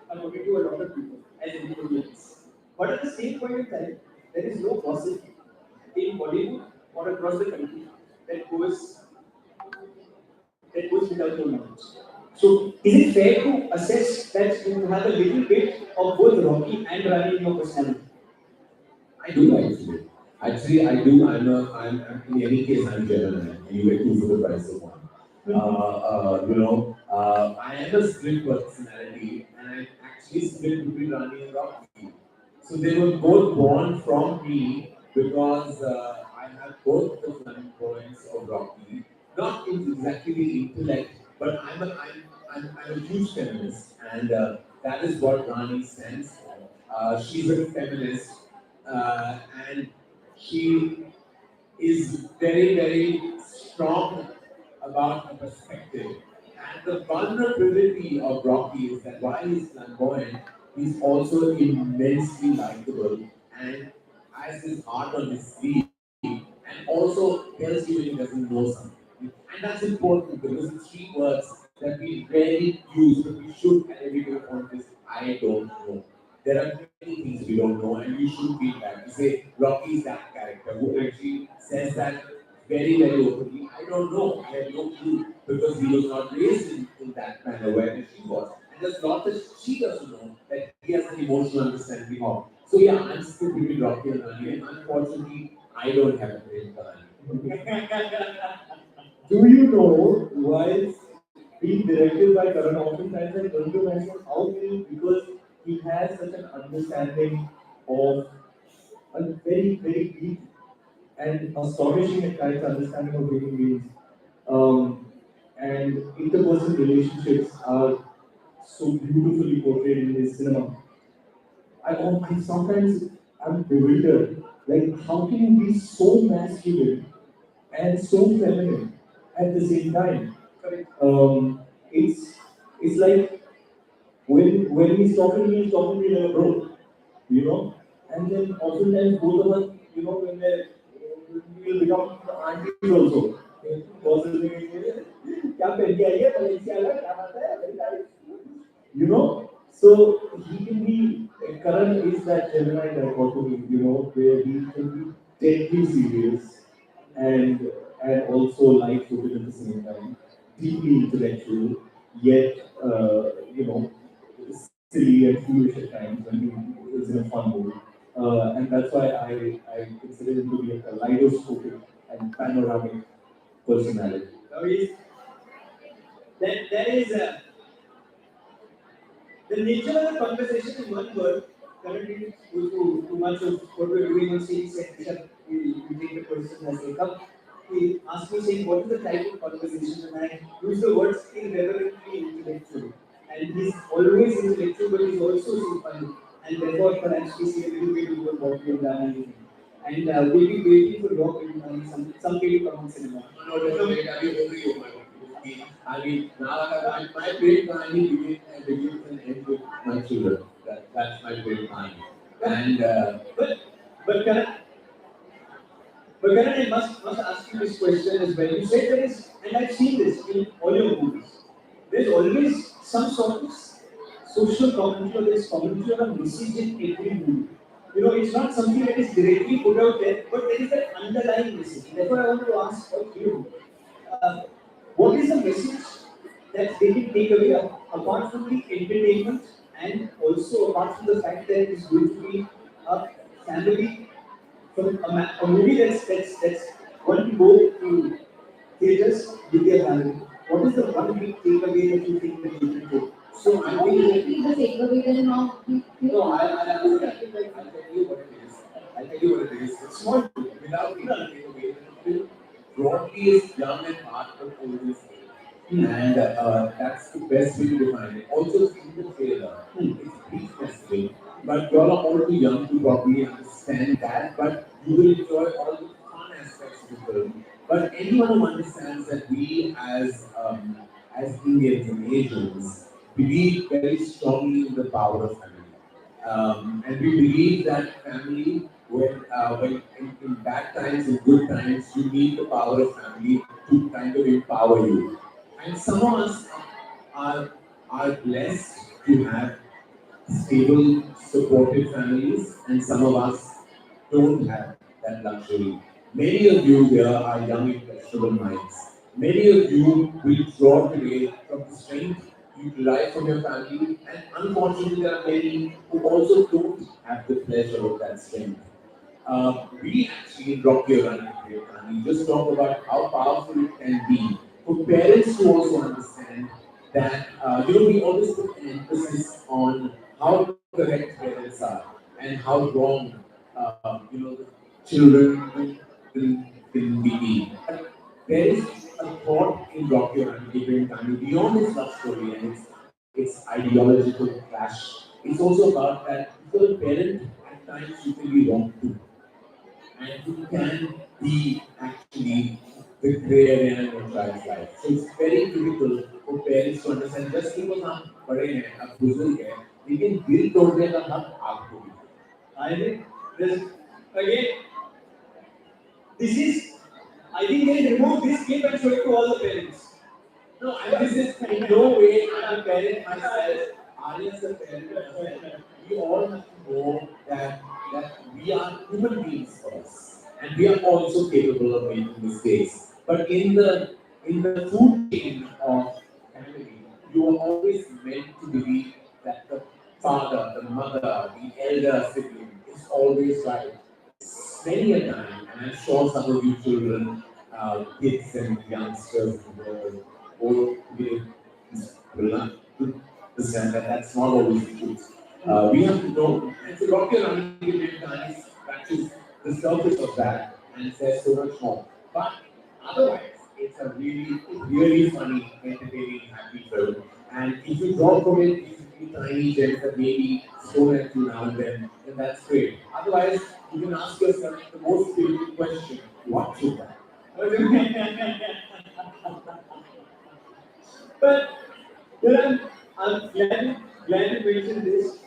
according to a lot of people, as anybody else. But at the same point in time, there is no gossip in Bollywood or across the country that goes without your knowledge. So, is it fair to assess that you have a little bit of both Rocky and Rani in your personality? I do actually. Actually, I do. I'm in any case, I'm Gemini. You get two for the price of one. I am a split personality, and I actually split between Rani and Rocky. So they were both born from me because I have both the flamboyance of Rocky, not in exactly the intellect, but I'm a huge feminist, and that is what Rani stands for. She's a feminist, and she is very, very strong about her perspective. And the vulnerability of Rocky is that while he's flamboyant, he's also immensely likable and has his heart on his sleeve, and also tells you when he doesn't know something. And that's important because it's three words that we rarely use, but we should at every given point is I don't know. There are many things we don't know, and we should feel that. You say Rocky is that character who actually says that very, very openly. I don't know. I have no clue because he was not raised in that manner where she was. And there's lots that she doesn't know that he has an emotional understanding of. So yeah, I'm still between Rocky and Rani, and unfortunately, I don't have a brain for Rani. Do you know why being directed by Karan oftentimes I turn to myself how will because he has such an understanding of a very, very deep and astonishing at times understanding of human beings. And interpersonal relationships are so beautifully portrayed in his cinema. I sometimes I'm bewildered. Like, how can you be so masculine and so feminine at the same time? Um, it's it's like when he's talking to me like a bro, you know. And then oftentimes both of us, you know, when we will become aunties also. Bosses will be, "क्या पहन के आई है? Balenciaga, क्या बात है? Very nice." You know, so he can be Karan is that Gemini dichotomy, you know, where he can be deadly serious and also light-footed at the same time, deeply intellectual, yet you know, silly and foolish at times when he is in a fun mood. And that's why I consider him to be a kaleidoscopic and panoramic personality. Now there is the nature of the conversation in one word. Currently, due to too much of what we're doing on series section, we take the question as they come. He asked me saying, what is the type of conversation? And I use the words irreverently intellectual. And he's always intellectual, but he's also so funny. And therefore, perhaps we see a little bit of what we've done. And we'll be waiting for Rock and some period come on cinema. No, don't wait. I mean, only you, I mean, now I have my great plan begins and ends with my children. That's my great plan. And but Karan, I must ask you this question as well. You said there is, and I've seen this in all your movies. There's always some sort of social commentary or there's commentary or a message in every movie. it's not something that is directly put out there, but there is that underlying message. Therefore, I want to ask all you, uh, what is the message that they can take away apart from the entertainment and also apart from the fact that it's going to be a family from a movie that's one to go to theaters with their family. What is the one big takeaway that you think that you can take? So I How do think you repeat the takeaway then how no, I'll tell you what it is. I'll tell you what it is. It's not without taking away. The film broadly is young at heart but old is old. And that's the best way to define it. Also, in the trailer, it's brief messaging, but you all are all too young to properly understand that. But you will enjoy all the fun aspects of the film. But anyone who understands that we as Indians and Asians believe very strongly in the power of family. And we believe that family, when in bad times, in good times, you need the power of family to kind of empower you. And some of us are, are blessed to have stable, supportive families, and some of us don't have that luxury. Many of you here are young, impressionable minds. Many of you will draw today from the strength you derive from your family, and unfortunately, there are many who also don't have the pleasure of that strength. We actually in Rocky Run we just talk about how powerful it can be for parents to also understand that we always put an emphasis on how correct parents are and how wrong children can be. But there is a thought in Rocky Run beyond its love story and its ideological clash. It's also about that if you're a parent, at times you can be wrong too and you can be actually the gray area in your child's life. So it's very critical for parents to understand just because हम बड़े हैं, अब बुजुर्ग हैं, लेकिन दिल तोड़ने का हक आपको भी है. I think this again. This is. I think they remove this clip and show it to all the parents. No, and this is in no way I'm a parent myself. Alia's a parent myself. We all have to know that we are human beings first, and we are also capable of making mistakes. But in the food chain of family, you are always meant to believe that the father, the mother, the elder sibling is always right. Many a time, and I'm sure some of you children, kids and youngsters will not understand that that's not always the truth. We have to know, and so Rocky Running times scratches the surface of that and says so much more. But otherwise, it's a really funny, entertaining, happy film. And if you draw from it, these tiny gems that maybe thrown at you now and then that's great. Otherwise, you can ask yourself the most critical question: what should that? But I'm glad you mentioned this.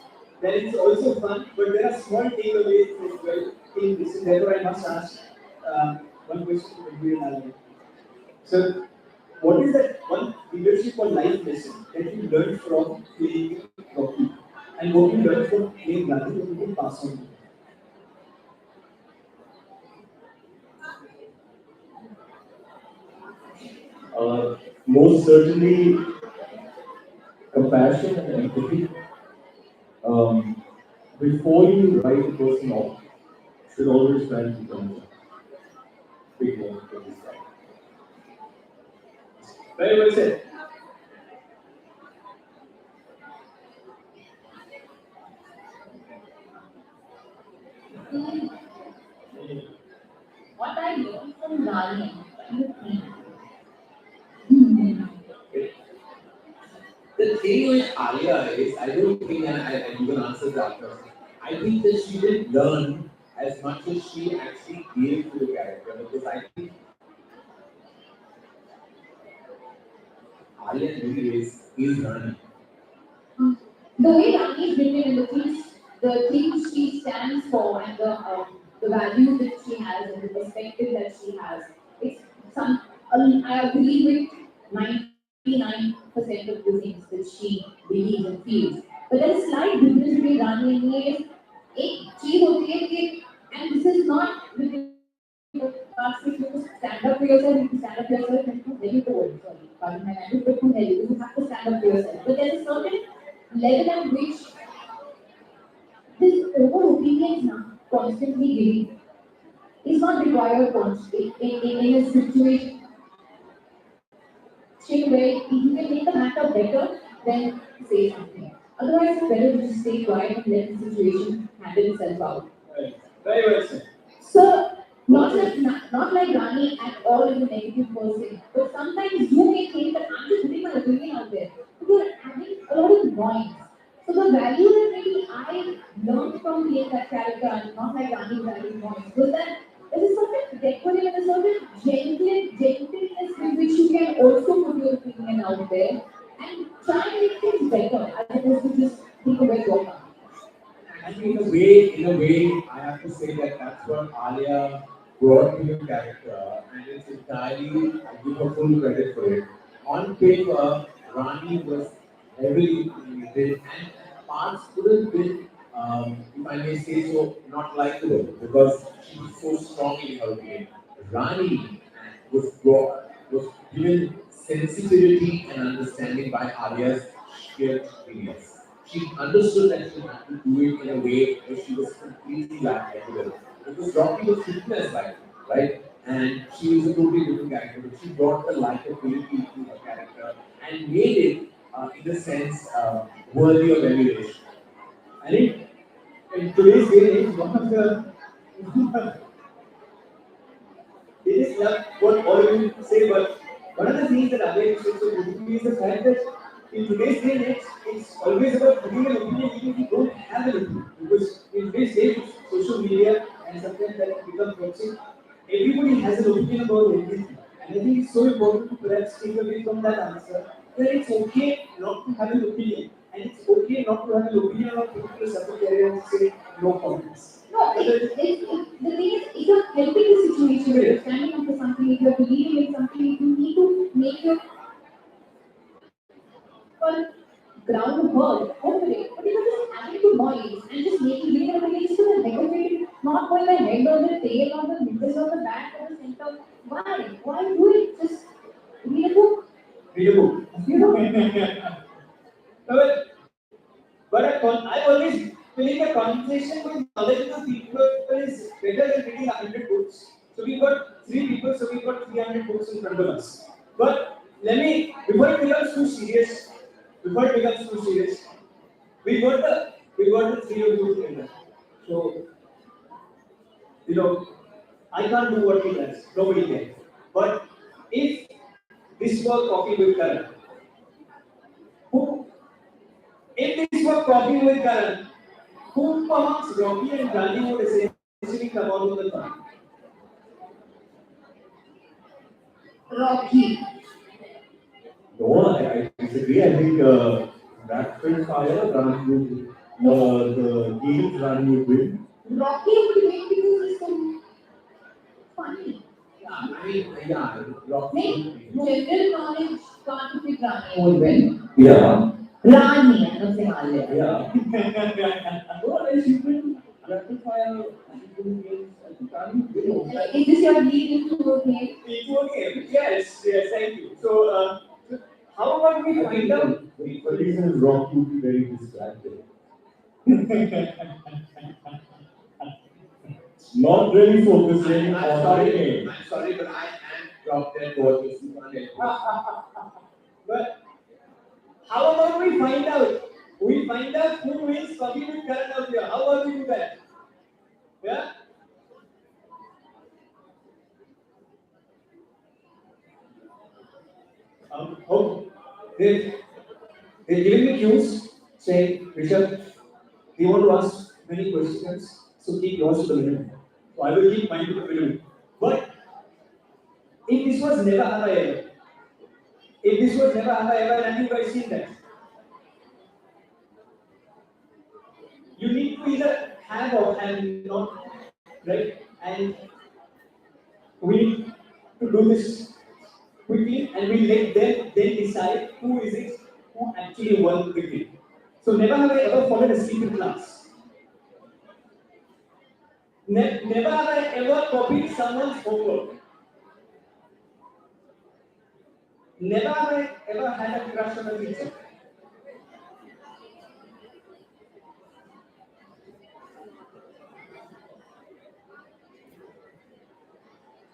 That it's also fun, but there are small takeaways as well in this. And therefore, I must ask one question to Ranveer and Alia. So, what is that one leadership or life lesson that you learned from playing Rocky, and what you learned from playing Gandhi that you can pass on? Most certainly compassion and empathy. Before you write a person off, should always try to become a big one for this guy. Very well said. what I learned from Rani, The thing with Alia is, I don't think, and you can answer that after. I think that she didn't learn as much as she actually gave to the character because I think Alia really is learning. the way Rani is written and the things she stands for and the values that she has and the perspective that she has, it's some I agree with 99% of the things that she believes and feels. But there is slight difference between Rani and me is एक चीज होती है कि and this is not with if you stand up for yourself, you stand up for yourself and too heavy to hold. Sorry, pardon my language, but too heavy. You have to stand up for yourself. But there's a certain level at which this over opinions now constantly giving is not required in a situation where you can make the matter better than say something. Otherwise, it's better to just stay quiet and let the situation handle itself out. Right. Very well said. So, not like Rani at all is a negative person, but sometimes you may think that I'm just putting my opinion out there. But you're adding a lot of noise. So the value that maybe I learned from playing that character, and not like Rani adding noise, was that there's a certain decorum and a certain gentleness with which you can also put your opinion out there and try and make things better as opposed to just think of where you're coming. And in a way, I have to say that that's what Alia brought to the character, and it's entirely, I give her full credit for it. On paper, Rani was heavily opinionated, and parts could have been, if I may say so, not likable because she was so strong in her opinion. Rani was given sensitivity and understanding by Alia's sheer genius. She understood that she had to do it in a way where she was completely likable. Because Rocky was fitness like, right? And she was a totally different character, but she brought the likability to her character and made it, in a sense, worthy of emulation. I think in today's day and age, one of the they just love what all of you say, but one of the things that Alia said so beautifully is the fact that in today's day and age, it's always about putting an opinion even if you don't have an opinion. Because in today's age, of social media and sometimes that becomes toxic, everybody has an opinion about everything. And I think it's so important to perhaps take away from that answer that it's okay not to have an opinion. And it's okay not to have an opinion on a particular subject area and say no comments. No, the thing is, if you're helping the situation, if you're standing up for something, if you're believing in something, you need to make your ground heard, hopefully. But if you're just adding to noise and just giving it away, just to negotiate, not going the head or the tail or the middle or the back or the center, why? Why do it? Just read a book. Read a book. You know? I always believe a conversation with knowledgeable people is better than reading 100 books. So we've got 3 people, so we've got 300 books in front of us. But before it becomes too serious, we've got the 3 of you together. So, I can't do what he does. Nobody can. But if this were coffee with Karan, who if this were coffee with Karan, who amongst Rocky and Gandhi would essentially come out of the fun? Rocky. No, I disagree. I think rapid fire run would, the games run would win. Rocky would make people so funny. Rocky. General knowledge can't be Rani would win. Yeah. Rani, I'm not saying Alia. Yeah. Well, I should win rapid fire. I should win games. I think Rani would win. Is this your lead into a game? Into a game. Yes, thank you. So, how about we find out? The reason is Rocky would be very distracted. Not really focusing I'm on the sorry, game. but I am drop dead gorgeous. You can't help it. But how about we find out? We find out who wins coffee with Karan out here. How about we do that? Yeah? They've given me cues saying, Richard, we want to ask many questions, so keep yours to the minimum. So I will keep mine to the minimum. But if this was never have I ever, and you guys seen that, you need to either have or have not, right? And we need to do this quickly, and we let them then decide who is it who actually won quickly. So never have I ever fallen asleep in class. Never have I ever copied someone's homework. Never have I ever had a crush on a teacher.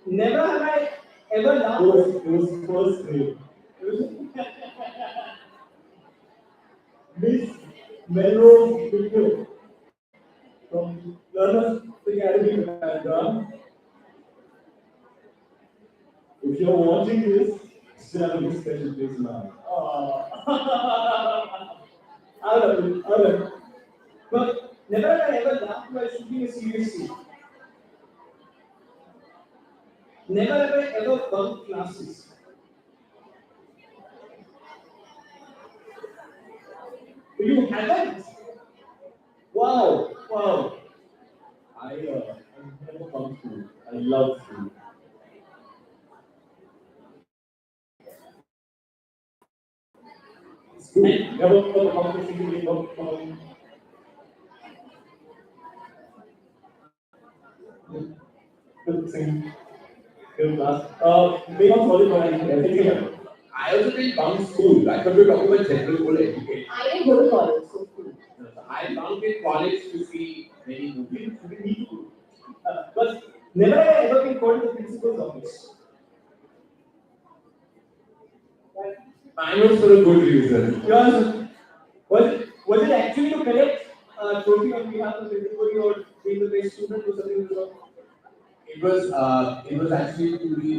Never have I ever laughed. It was first grade. Miss Melrose Video from Learners Academy background. If you're watching this, still have a special place now. I love it. I love it. But never have I ever laughed while shooting a serious scene. Never have I ever bunked classes. You haven't? Wow, wow. I never come to. I love food. School. Never come to singing about good singing. Good class. Maybe not solid, but anything else. I also didn't bunk school. I thought we were talking about general school education. I didn't go to college, so cool. I bunked in college to see many movies. But never have I ever been called to the principal's office. Mine was for a good reason. Yours, was it actually to collect a trophy on behalf of everybody or being the best student or something like that? It was actually to be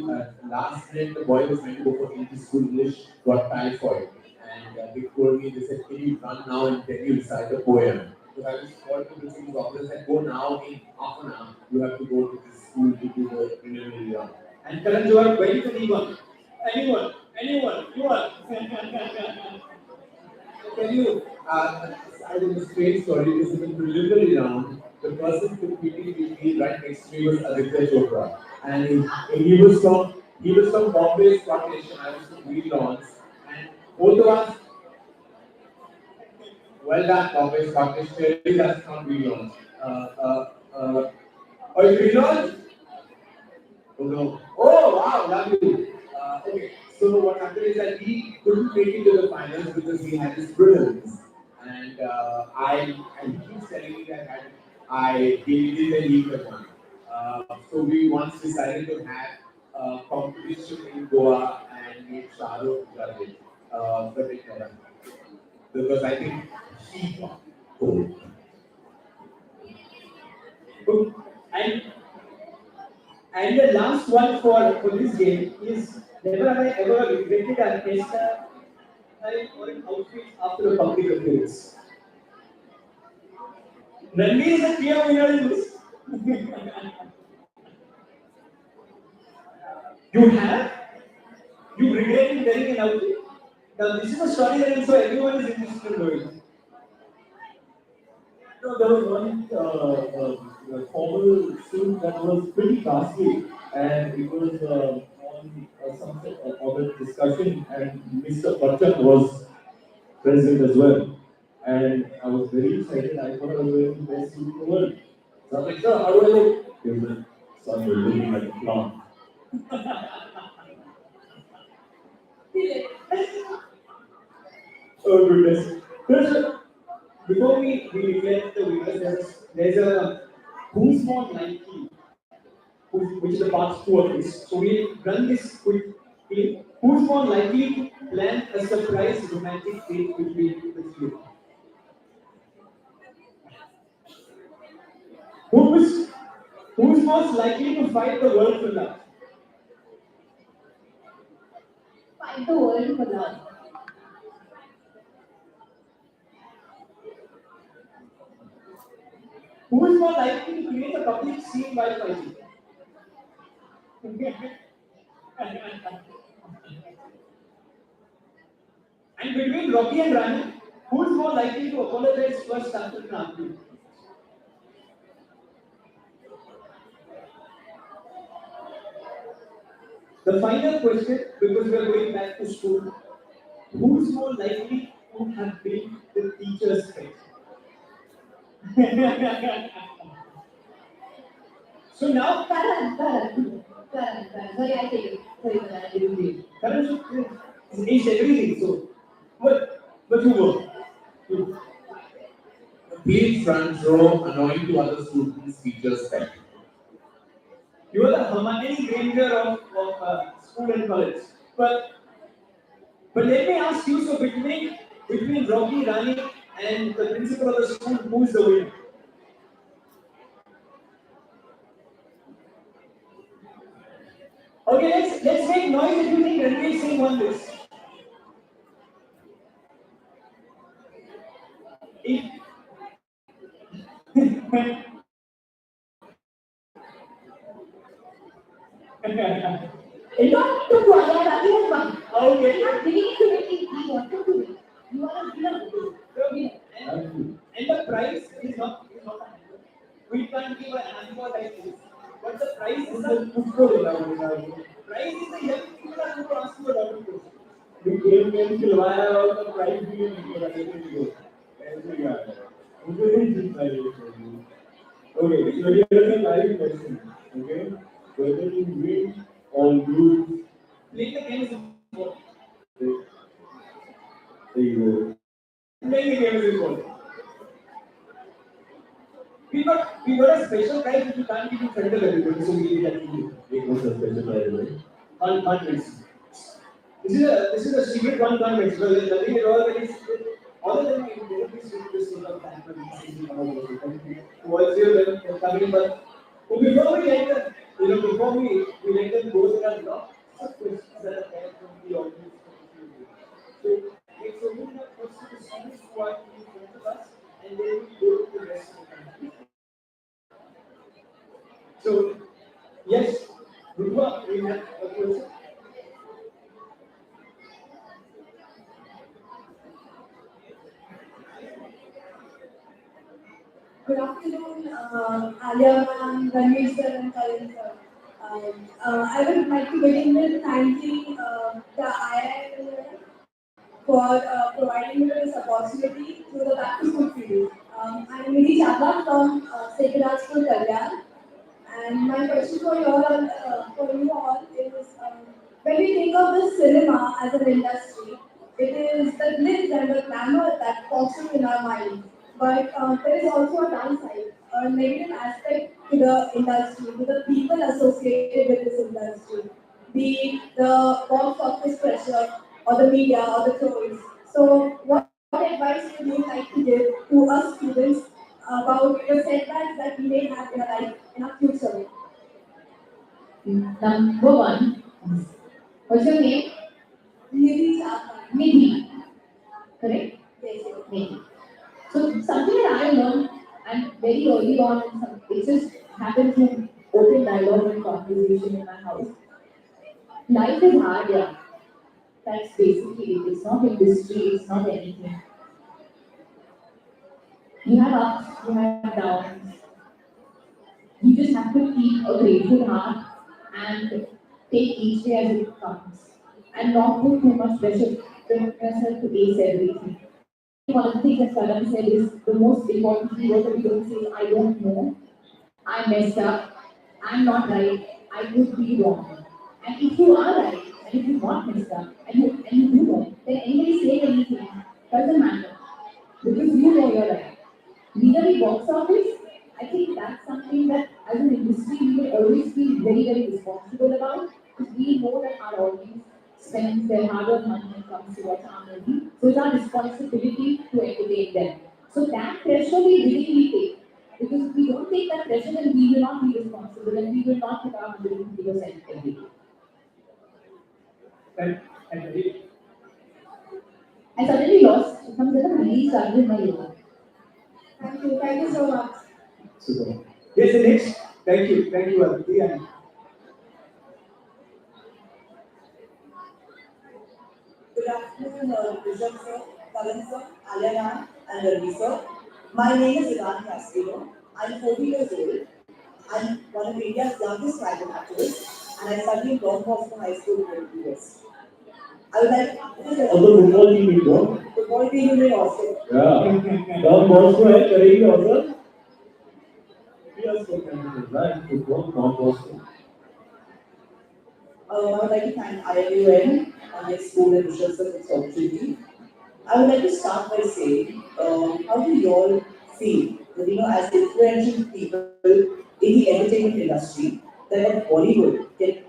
last minute. The boy was meant to go for inter-school English, got typhoid, and they told me, they said, "Can you run now and then you recite a poem?" So I was called to the principal's office and go now in half an hour. You have to go to this school to do the preliminary round. And Karan Johar, very to anyone, you are. Can you? I was a strange story. This is a preliminary round. The person competing with me right next to me was Aditya Chopra, and he was from Bombay, Scottish, and I was from Green Lawns, and both of us. Well done, Bombay, Scottish. Clearly, that's not Green Lawns. Oh, it's Green Lawns? Oh no. Oh wow, lovely. Okay, so what happened is that he couldn't make it to the finals because he had his brilliance, and he keeps telling me that he didn't leave the one. So we once decided to have a competition in Goa and made Shahrukh judge it, but it never happened because I think he got gold. And the last one for this game is never have I ever regretted an hairstyle or an outfit after a public appearance. Ranveer is a clear winner in this. You have? You regretted wearing an outfit? Now this is a story that I'm sure everyone is interested in knowing. No, there was one formal suit that was pretty costly, and it was on some sort of a discussion, and Mr. Bachchan was present as well. And I was very excited. I thought I was wearing the best suit in the world. So I was like, "Sir, how do I look?" He was like, "Son, you're looking like a clown." Oh goodness. Before we declare the winners, there's a who's more likely, which is the part 2 of this. So we'll run this quickly. Who's more likely to plan a surprise romantic date between the three? Who's most likely to fight the world for love? Fight the world for love. Who is more likely to create a public scene while fighting? And between Rocky and Rani, who is more likely to apologize first after an argument? The final question, because we are going back to school, who's more likely to have been the teacher's pet? So now, Karan. Sorry, I take it. Sorry, Karan, I didn't do it. Karan is aged everything. So, but you go. You. Complete front row, annoying to other students, teachers, pet. You are the Hermione Granger of school and college. But let me ask you, so between Rocky Rani and the principal of the school, who is the winner? Okay, let's make noise if you think Ranveer Singh won this. If It's not to Alia Bhatt Ranveer. okay. I'm not giving it to him. I want to do it. You are a winner. And the prize is not we can't give an answer like this. But the prize is the prize is the young people are going to ask you a lot of questions. We came in खिलवाया और तो price भी नहीं मिला ऐसे ही आ गया मुझे नहीं जीत पाए Okay, so here is a live question. Okay, whether you win or lose, Playing the game is important. there you go. Playing the game is important. We got a special prize which we can't give in front of everybody, so we give it to you. It was a special prize. Can't miss. This is a secret one can't miss. Because nothing at all very secret. All of them are very secret. This sort of time towards you when coming, but before we let them, before we let them go, there are lots of questions that are there from the audience. So it's only the first to the students who are in front of us, and then we go to the rest of the country. So yes, Rupa, we have a question. Good afternoon, Alia ma'am, Ranveer sir and Karan sir. I would like to begin with thanking the I.I.M.U.N for providing me this opportunity through the back to school series. I'm Nidhi Chadha from Sacred Arts School, Kalyan. And my question for you all is, when we think of the cinema as an industry, it is the glitz and the glamour that pops up in our minds. But there is also a downside, a negative aspect to the industry, to the people associated with this industry, be it the box office pressure, or the media, or the trolls. So, what advice would you like to give to us students about the setbacks that we may have in our life in our future? Number one, what's your name? Nidhi Chadha. Nidhi. Correct? Yes. Nidhi. So something that I learned and very early on, and it just happened through open dialogue and conversation in my house. Life is hard, yeah. That's basically it. It's not industry, it's not anything. You have ups, you have downs. You just have to keep a grateful heart and take each day as it comes. And not put too much pressure on yourself to ace everything. One of the things that Karan said is the most important thing what we don't say is I don't know, I messed up, I'm not right, I could be wrong. And if you are right, and if you're not messed up, and you do know, then anybody saying anything doesn't matter. Because you know you're right. Legally box office, I think that's something that as an industry we will always be very, very responsible about because we know that our audience spends their hard-earned money and comes to watch our movie. So it's our responsibility to entertain them. So that pressure we really take. Because if we don't take that pressure, then we will not be responsible and we will not put our 150% every day. I suddenly lost. Something that really started in my yoga. Thank you so much. Super. Yes, the next. Thank you, Aditi. And Good afternoon, Bishop sir, Karan sir, Alia ma'am, and Ranveer sir. My name is Ivan Castillo. I'm 40 years old. I'm one of India's youngest dragon actors, and I study in Don Bosco High School in the US. I would like to Also, football team is gone. football team in also. Yeah. Don Bosco है करेगी also. first for right? Football, non-Boston. I would like to thank I.I.M.U.N and my school and Vishal sir for this opportunity. I would like to start by saying, how do you all feel that, as influential people in the entertainment industry, that Bollywood can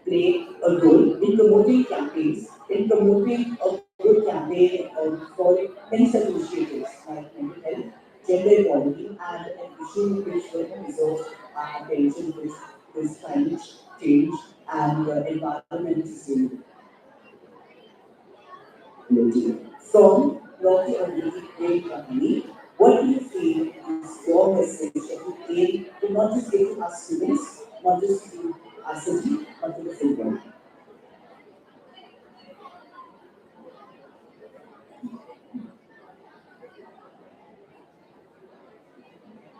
play a role in promoting campaigns, in promoting a good campaign for many such initiatives like mental health, gender equality, and an issue which deserves our attention, which is climate change and environmental sustainability. From Rocky or great company, what do you feel is your message that you aim to not just give to our students, not just to our city, but to the full world?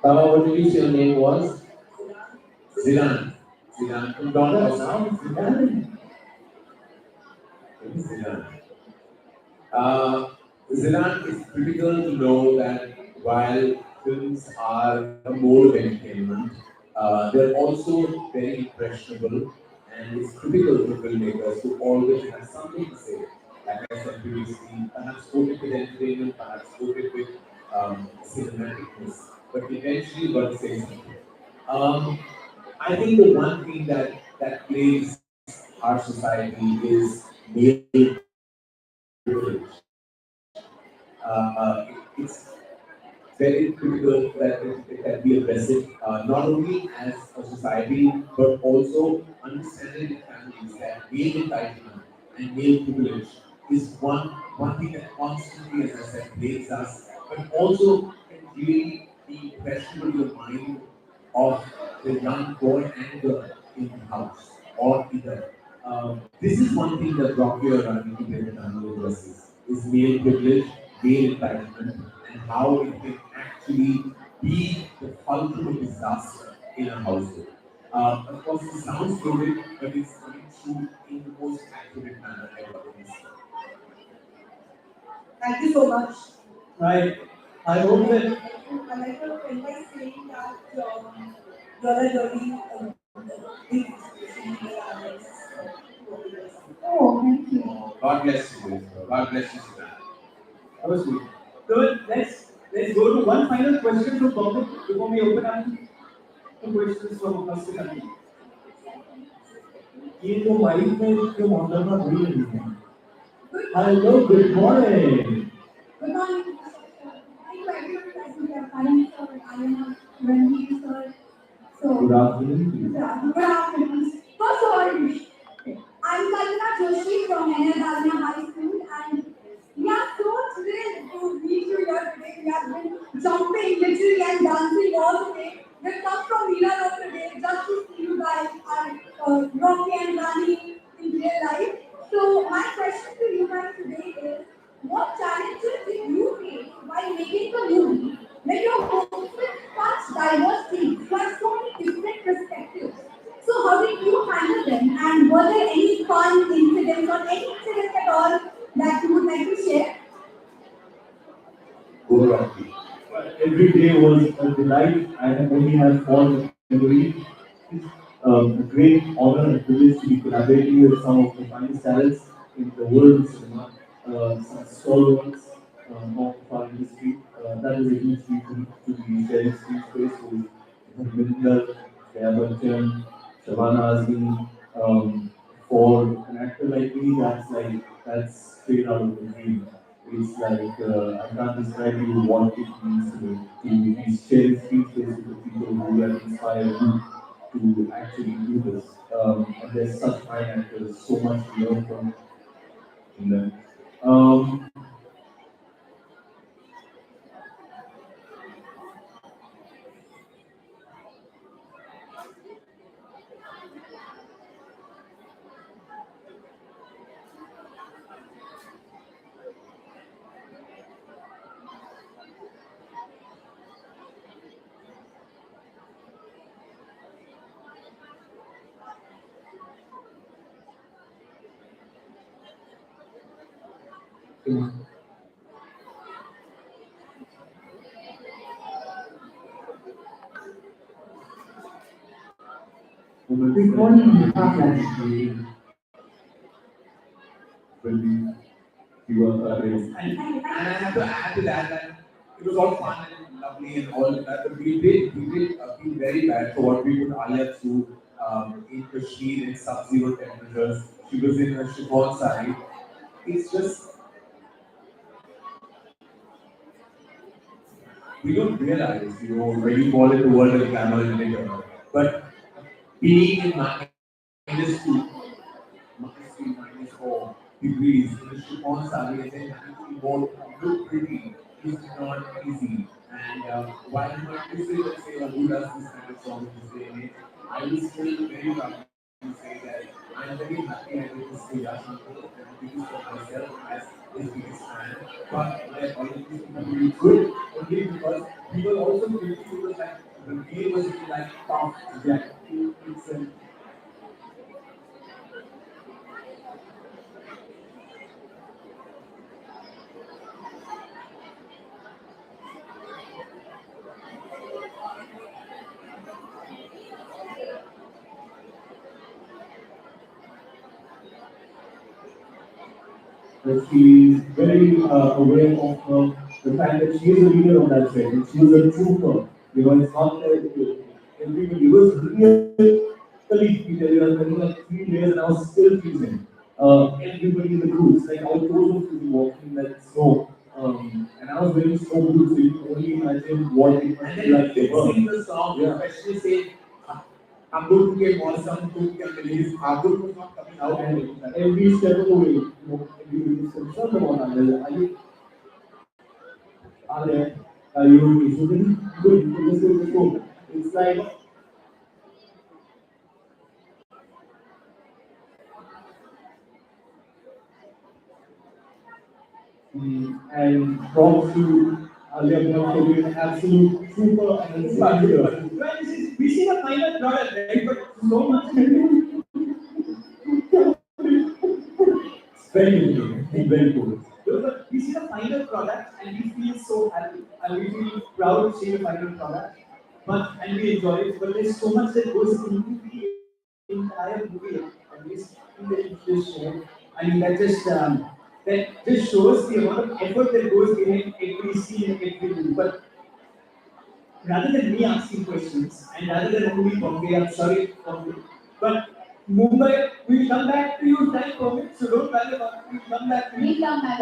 What did you say your name was? Zilan. Zilan from Don Bosco. Zilan. Zilan, it's critical to know that while films are a mode of entertainment, they're also very impressionable, and it's critical for filmmakers to always have something to say. Like I said previously, perhaps quoted with entertainment, perhaps quoted with cinematicness, but eventually you've got to say something. Um, I think the one thing that plagues our society is male privilege. It's very critical that it can be addressed, not only as a society, but also understanding in families that male entitlement and male privilege is one thing that constantly, as I said, plagues us, but also can really be impressionable to the mind of the young boy and girl in the house or either. This is one thing that Rocky or Ranveer addresses is male privilege, male entitlement, and how it can actually be the ultimate disaster in a household. Of course, it sounds good, but it's coming through in the most accurate manner ever. Thank you so much. I hope that I like to end by saying that you are a very big inspiration in the others. Oh, thank you. God bless you. God bless you, Sudhan. That was sweet. So let's go to one final question from public before we open up to questions from us to continue. ये जो mic में जो model का भूल नहीं है hello good morning Good morning. Thank you everyone present here. Karan sir, Alia Bhatt Ranveer sir. So, good afternoon good afternoon. First of all, I'm Kalpana Joshi from Enarguably High School, and we are so thrilled to meet you here today. We have been jumping, literally, and dancing all the way. We've come from Mira Road today just to see you guys and Rocky and Rani in real life. So my question to you guys today is, what challenges did you face while making the movie when you're working with such diverse teams who have so many different perspectives? So how did you handle them, and were there any fun incidents or any incidents at all that you would like to share? Go Rocky. every day was a delight. I have only had fond memories. It's a great honor and privilege to be collaborating with some of the finest talents in the world of cinema, some stalwarts of our industry. That is a huge treat to be sharing screen space with Minder, Alia Bhatt Ranveer, Shabana Azmi. For an actor like me, that's straight out of the dream. It's like I can't describe you what it means to be sharing screen space with the people who have inspired you to actually do this. And there's such fine actors, so much to learn from them. before you have that, when we were And I have to add to that it was all fun and lovely and all that, but we did feel very bad for what we put Alia through in Kashmir in sub-zero temperatures. She was in a chiffon sari. It's just, we don't realize, when you fall into the world of glamour and glitter, but being in -2, -3, -4 degrees in a chiffon sari and then having to look pretty is not easy. And while I'm not to say, let's say, who does this kind of song in this day and age, I will still very proudly say that I'm very happy I did this for Yashanko and this is for myself as his biggest fan. But my apologies to be good only because we were also thinking it was like the game was like tough Jack itself. that she is very aware of the fact that she is a leader on that set. And she is a trooper. It's not that everybody was really, we tell you, I was spending like 3 days and I was still freezing. Everybody in the crew, it's like our toes were freezing walking in that snow. And I was wearing snow boots, so you can only imagine what it must And be like then for her. sing the song, Yeah. especially say, Abdul ke Mausam Tum ke Release, Abdul was not coming out. And every step of the way, everybody is concerned about Anil. Are you okay? So then, good, let's go. It's like, and props to Alia Bhatt for being an absolute trooper and a savior. Well, we see the final product, right? But so much. It's very difficult. It's very cool. But we see the final product and we feel so happy and we feel proud to see the final product. And we enjoy it. But there's so much that goes into the entire movie, at least in the just shared. I mean, that just shows the amount of effort that goes behind every scene, every movie. But rather than me asking questions and rather than only Bombay, I'm sorry, Bombay, but Mumbai, we'll come back to you, time permit, so don't worry about it, we'll come back to you. We come back.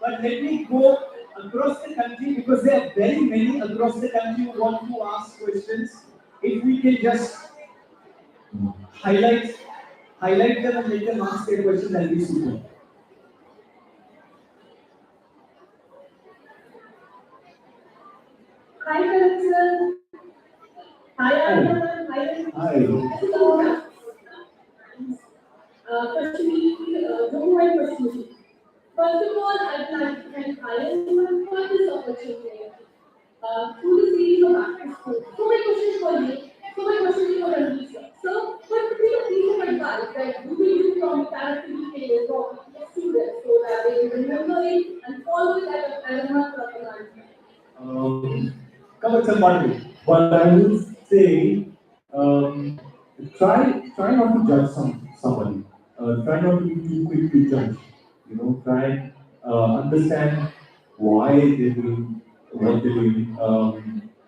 But let me go across the country because there are very many across the country who want to ask questions. If we can just highlight them and let them ask their questions, that'll be super. Hi, Karan sir. Hi, everyone. Hi. Question. First of all, I'd like to thank I.I.M.U.N for this opportunity. Through the series of actors, so many questions for you, so many questions for Ranveer sir. So, what would be a piece of advice that you will use from character details for students so that they will remember it and follow it as a matter of life? Come with some bundle. But I would say, try not to judge somebody. Try not to be too quick to judge. Try and understand why they're doing what they're doing,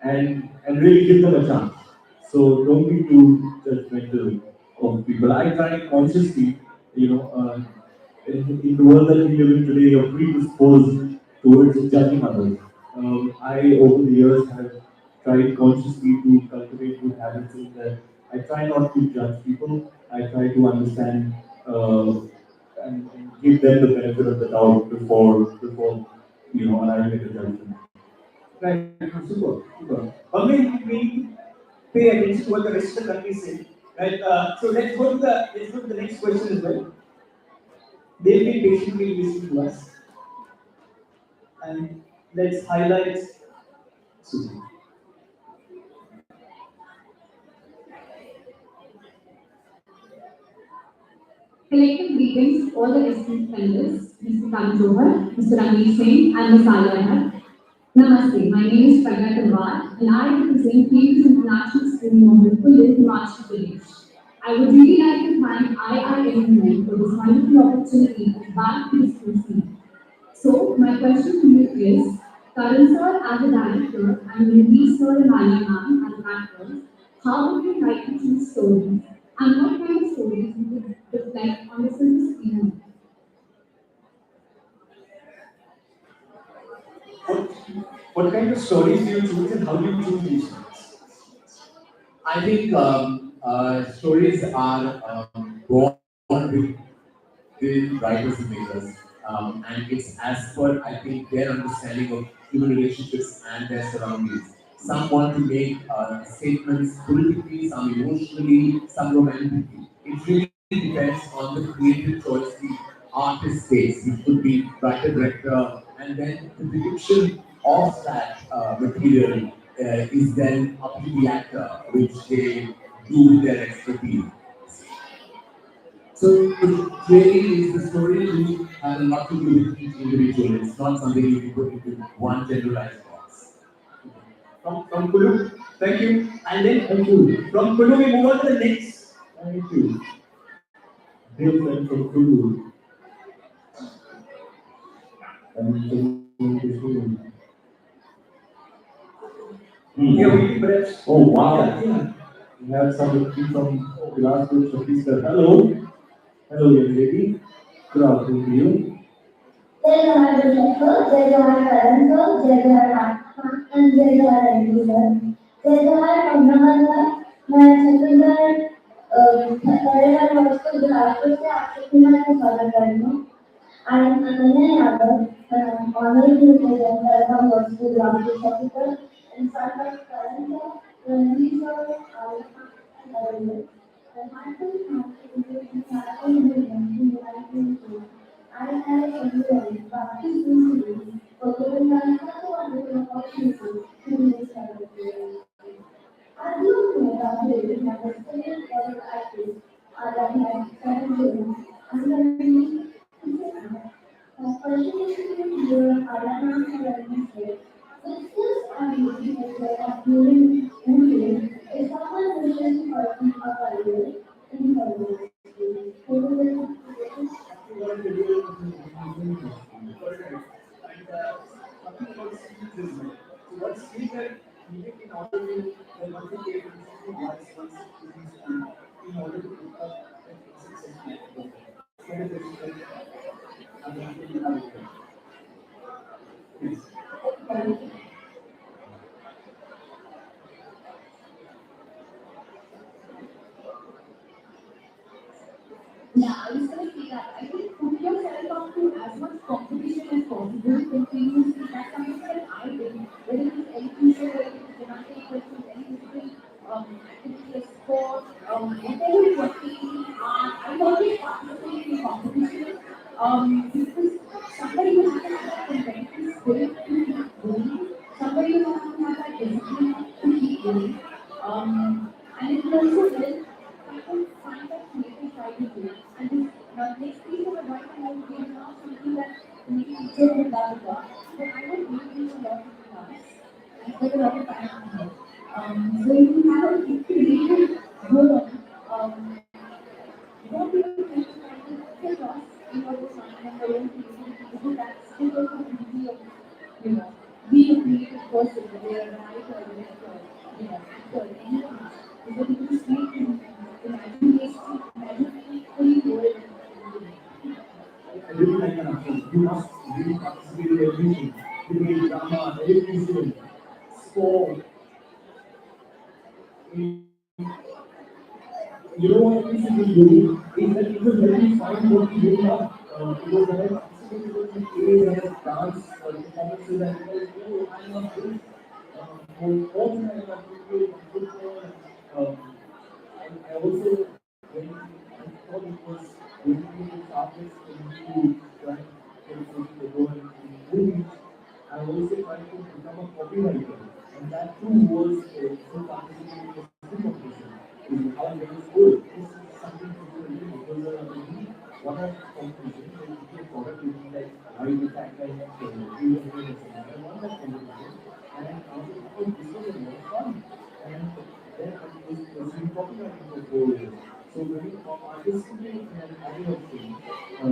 and really give them a chance. So don't be too judgmental of people. I try consciously, in the world that we live in today, you're predisposed towards judging others. I, over the years, have tried consciously to cultivate good habits in that I try not to judge people. I try to understand and give them the benefit of the doubt before arriving at a judgment. Right, super. Again, we need to pay attention to what the rest of the country is saying. Right, so let's go to the next question as well. They've been patiently listening to us. And let's highlight Susan. Collective greetings to all the esteemed panelists, Mr. Karan Johar, Mr. Singh, and Ms. Alia Bhatt. Namaste, my name is Karan Johar, and I represent People's International School Movement for Himachal Pradesh. I would really like to thank I.I.M.U.N for this wonderful opportunity to back this scene. So, my question to you is, Karan sir as a director and Ranveer sir and Alia ma'am as actors, how would you like to choose stories? And what kind of stories you would reflect on the film screen? What kind of stories do you choose and how do you choose these stories? I think stories are born with writers and makers, and it's as per I think their understanding of human relationships and their surroundings. Some want to make statements politically, some emotionally, some romantically. It really depends on the creative choice the artist takes. It could be writer, director, and then the depiction of that material is then up to the actor, which they do with their expertise. So it really is the story which has a lot to do with each individual. It's not something you can put into one generalized box. From Kulu, thank you. And then thank you. From Kulu, we move on to the next. Thank you. Dear friend from Kulu. And We are waiting perhaps. oh wow. Yeah. We have somebody from Bilaspur, Chhattisgarh. Hello. Hello, young lady. Good afternoon to you. Jai Johar Vishnu, Jai Johar Karan sir, Jai Johar Atma, and Jai Johar Ranveer sir. Jai Johar Purnamala, मैं छत्तीसगढ़ करेगा hostel Bilaspur से आपसे भी मैं स्वागत कर रही हूँ। I am Ananya Yadav, honoring to present Welcome Words to Bilaspur Chhattisgarh in front of Karan sir, Ranveer sir, Alia and Arvind. The heartfelt thank you to the Marathon Union I have enjoyed practicing for giving us such a wonderful opportunity to make celebrations. As you know, that we have a student level artist, Alia Bhatt Ranveer, and the participation here are announced with this ability of during movement is someone who is person of a career in the world. What skill that needed in order to replicate in order to put up an successful Yeah, I was going to say that. I think put yourself up to as much competition as possible continuously. That's something that I did. Whether it is elocution, whether it is dramatic, whether it is any physical activity like sport, whatever it was, art, I always participate in competition because somebody will have to have that competitive spirit to keep going. Somebody will have to have that discipline to keep going. And it will also help people find that creative side in you. And this next piece of advice I would give is not something that maybe teacher would love a lot, but I would give you a lot of class. I spend a lot of time on it. So if you have a creative goal, don't be afraid to try to get lost in your own mind and your own creativity because that's still going to be a, you know, being a creative person, whether you're a writer, director, actor, anything. Because you just need to imagine fully world. I really like an answer. You must really participate in everything. Debate, drama, elocution, sport. You know what we should be doing is that it will help you find what you really love. Because when I participated in plays and dance performances, I realized, oh, I love this. More than I love cricket, football, I also, when I thought it was going to be artists and to try and get the role in movies, I also tried to become a copywriter. And that too was through participating in the school competition. Is how I was good. This is something to do because one of the competitions, there would be a product which is like how you tag line I won that competition. And I was this was a lot of fun. And then I was pursuing copywriting for 4 years. So when you participate in any of things, I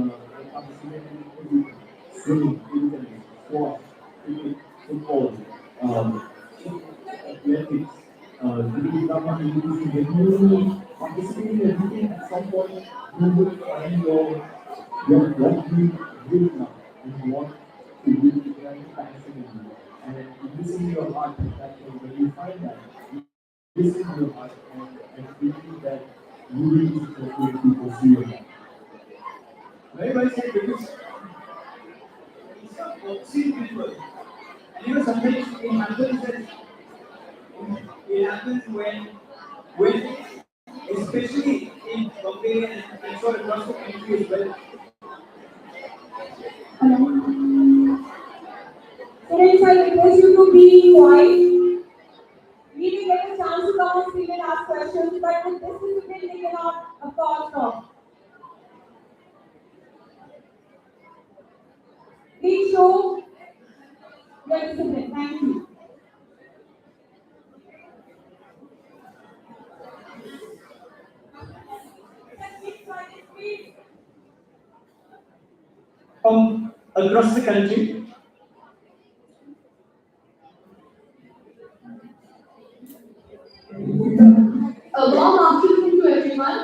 participated in swimming, table tennis, squash, cricket, football, athletics, doing drama, music, when you participate in everything, at some point you will find what you will now and what you will become passion in you. And it is in your heart that when you find that, it is in your heart and believe that you will be successful if you pursue your heart. Very well said, because these are boxing people. And sometimes it happens that it happens when especially in Bombay and I'm sure across the country as well. Parents, I request you to be quiet. We will get a chance to come and speak and ask questions, but with this discipline, we cannot, of course, talk. Please show your discipline. Thank you. Across the country, A warm afternoon to everyone.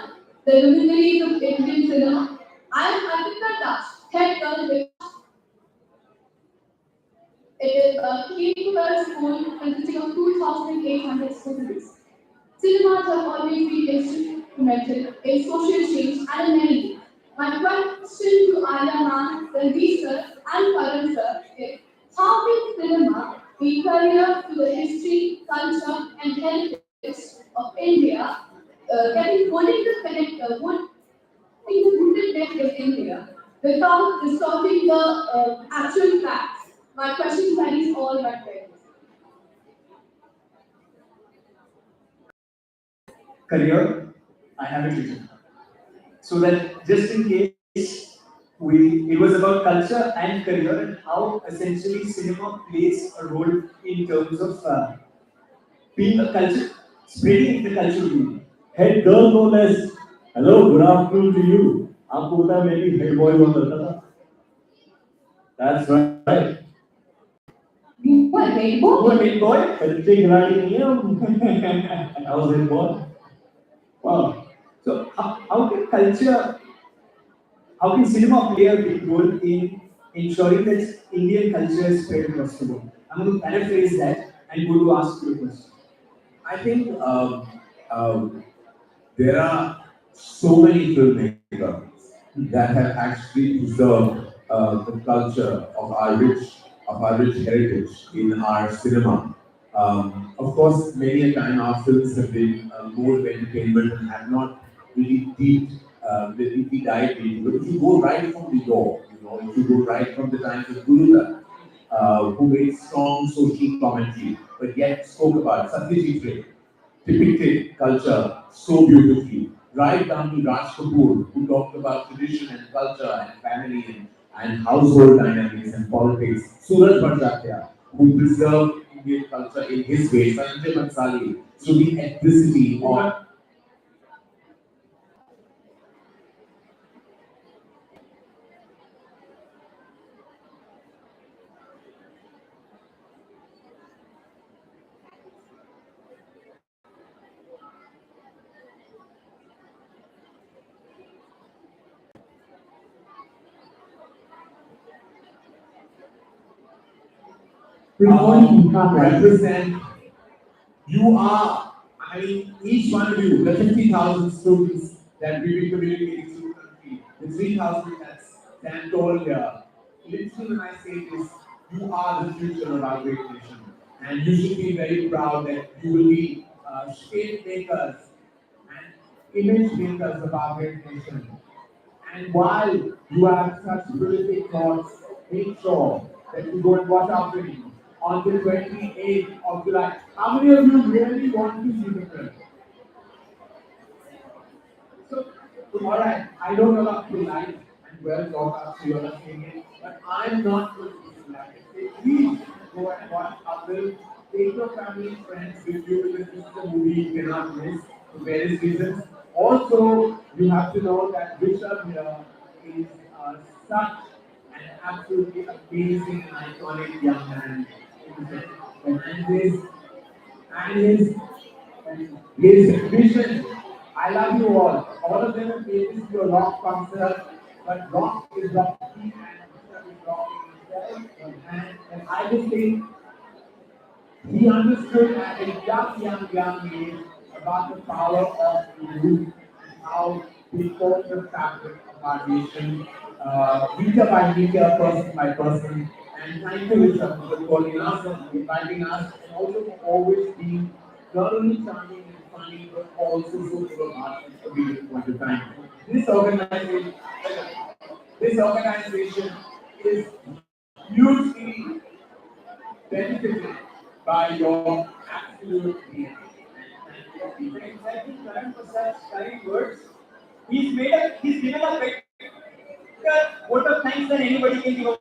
The luminaries of Indian cinema. I am Anvita Das, head girl with it is a K-12 school consisting of 2,800 students. Cinemas have always been instrumental in social change and many. My question to Alia Bhatt Ranveer sir and Karan sir is how can cinema be career to the history, culture, and heritage of India, getting holding the connector, would in the rooted depth in India without distorting the actual facts? My question carries all my friends. career, I have it written. So that just in case it was about culture and career and how essentially cinema plays a role in terms of being a culture, spreading the culture union. Head girl known as hello, good afternoon to you. आपको पता है मैं भी head boy हुआ करता था. That's right. You were head boy? You were head boy? बच्चे खिलाड़ी नहीं है हम. I was head boy. Wow. So how can culture, how can cinema play a big role in ensuring that Indian culture is spread across the world? I'm going to paraphrase that and go to ask you a question. I think there are so many filmmakers that have actually preserved the culture of our rich heritage in our cinema. Of course, many a time our films have been more of entertainment and have not really deeply dived into. But if you go right from the door, if you go right from the times of Guru who made strong social commentary, but yet spoke about Satyajit Ray, depicted culture so beautifully, right down to Raj Kapoor, who talked about tradition and culture and family and household dynamics and politics. Suraj Bhattacharya, who preserved Indian culture in his way. Sanjay Mansali, so the ethnicity of represent. You are, I mean, each one of you, the 50,000 students that we will communicate through the country, the 3,000 that stand tall here. Literally, when I say this, you are the future of our great nation. And you should be very proud that you will be shape makers and image makers of our great nation. And while you have such prolific thoughts, make sure that you go and watch our film on the 28th of July. How many of you really want to see the film? So, alright, I don't know about you like and well thought out to your opinion, but I'm not going to like it. Please go and watch our film. Take your family and friends with you because this is a movie you cannot miss for various reasons. Also, you have to know that Rishabh here is such an absolutely amazing and iconic young man. And his vision. I love you all. All of them have made this to a rock concert, but rock is rocking and Rishabh is rocking himself. And I just think he understood at a young age about the power of youth and how we form the fabric of our nation, meter by meter, person by person. And thank you, Richard, for calling us and inviting us, and also for always being not only charming and funny, but also so full of heart and a beautiful point of time. This organization, this organization is hugely benefited by your absolute being. Thank you, Karan, for such kind words. He's given a better vote of thanks than anybody can give a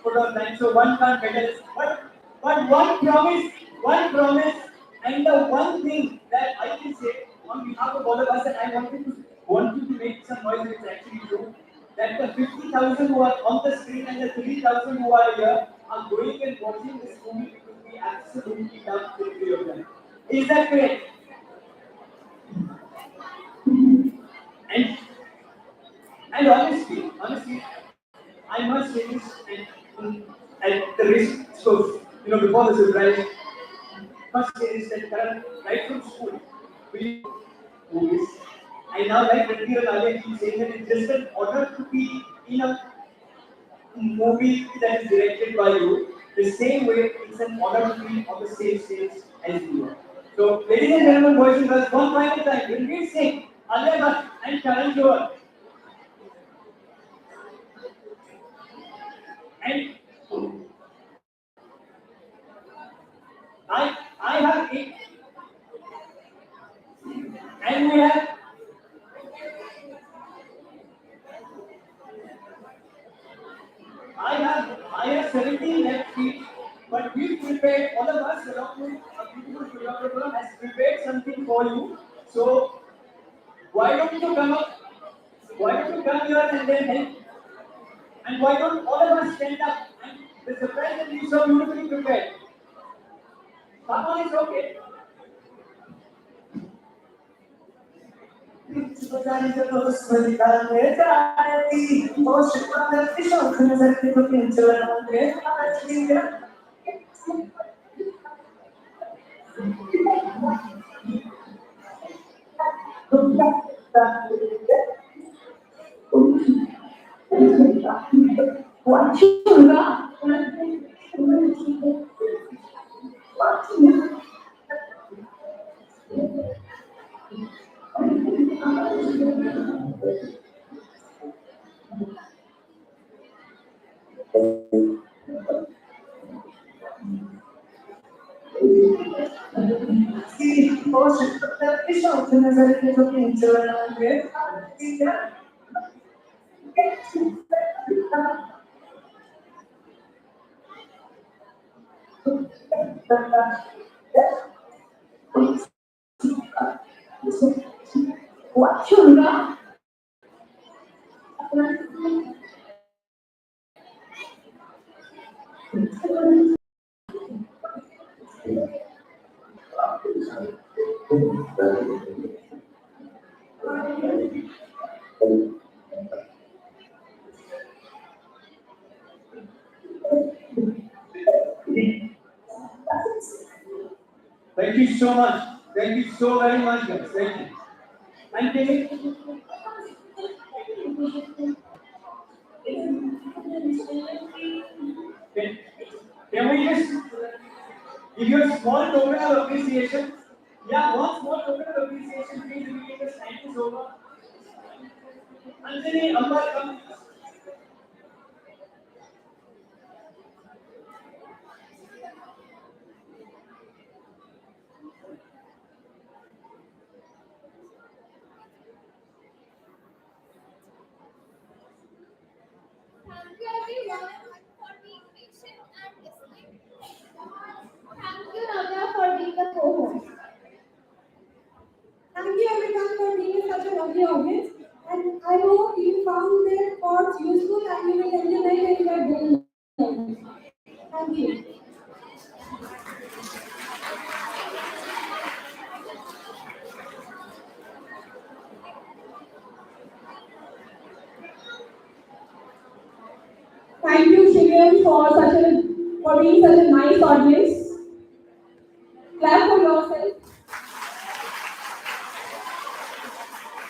vote of thanks. So one can't better this. But one promise, and the one thing that I can say on behalf of all of us, and I want you to make some noise, it's actually true, that the 50,000 who are on the screen and the 3,000 who are here are going and watching this movie because we absolutely love the three of them. Is that correct? And and honestly, I must say this at the risk of before the surprise, must say this that Karan, right from school, we movies. I now like Ranveer and Alia keep saying that it's just an honor to be in a movie that is directed by you. The same way it's an honor to be on the same stage as you are. So, ladies and gentlemen, boys and girls, one final time, Ranveer Singh, Alia Bhatt and Karan Johar. And I have eight, and I have 17 left feet, but we've prepared, all of us along with a beautiful choreographer has prepared something for you. So why don't you come up? Why don't you come here and then help? And why don't all of us stand up? And the surprise that you so beautifully prepared. Come on, it's okay. Thank you so much. Thank you so very much, guys. Thank you. And can we just give you a small token of appreciation? Yeah, one small token of appreciation, please, immediately. Thank you so much. Anjali, Ambar, come. Thank you everyone for being patient and listening. Thank you, Navya, for being the co-host. Over to you. Thank you, Shivyan, for being such a nice audience.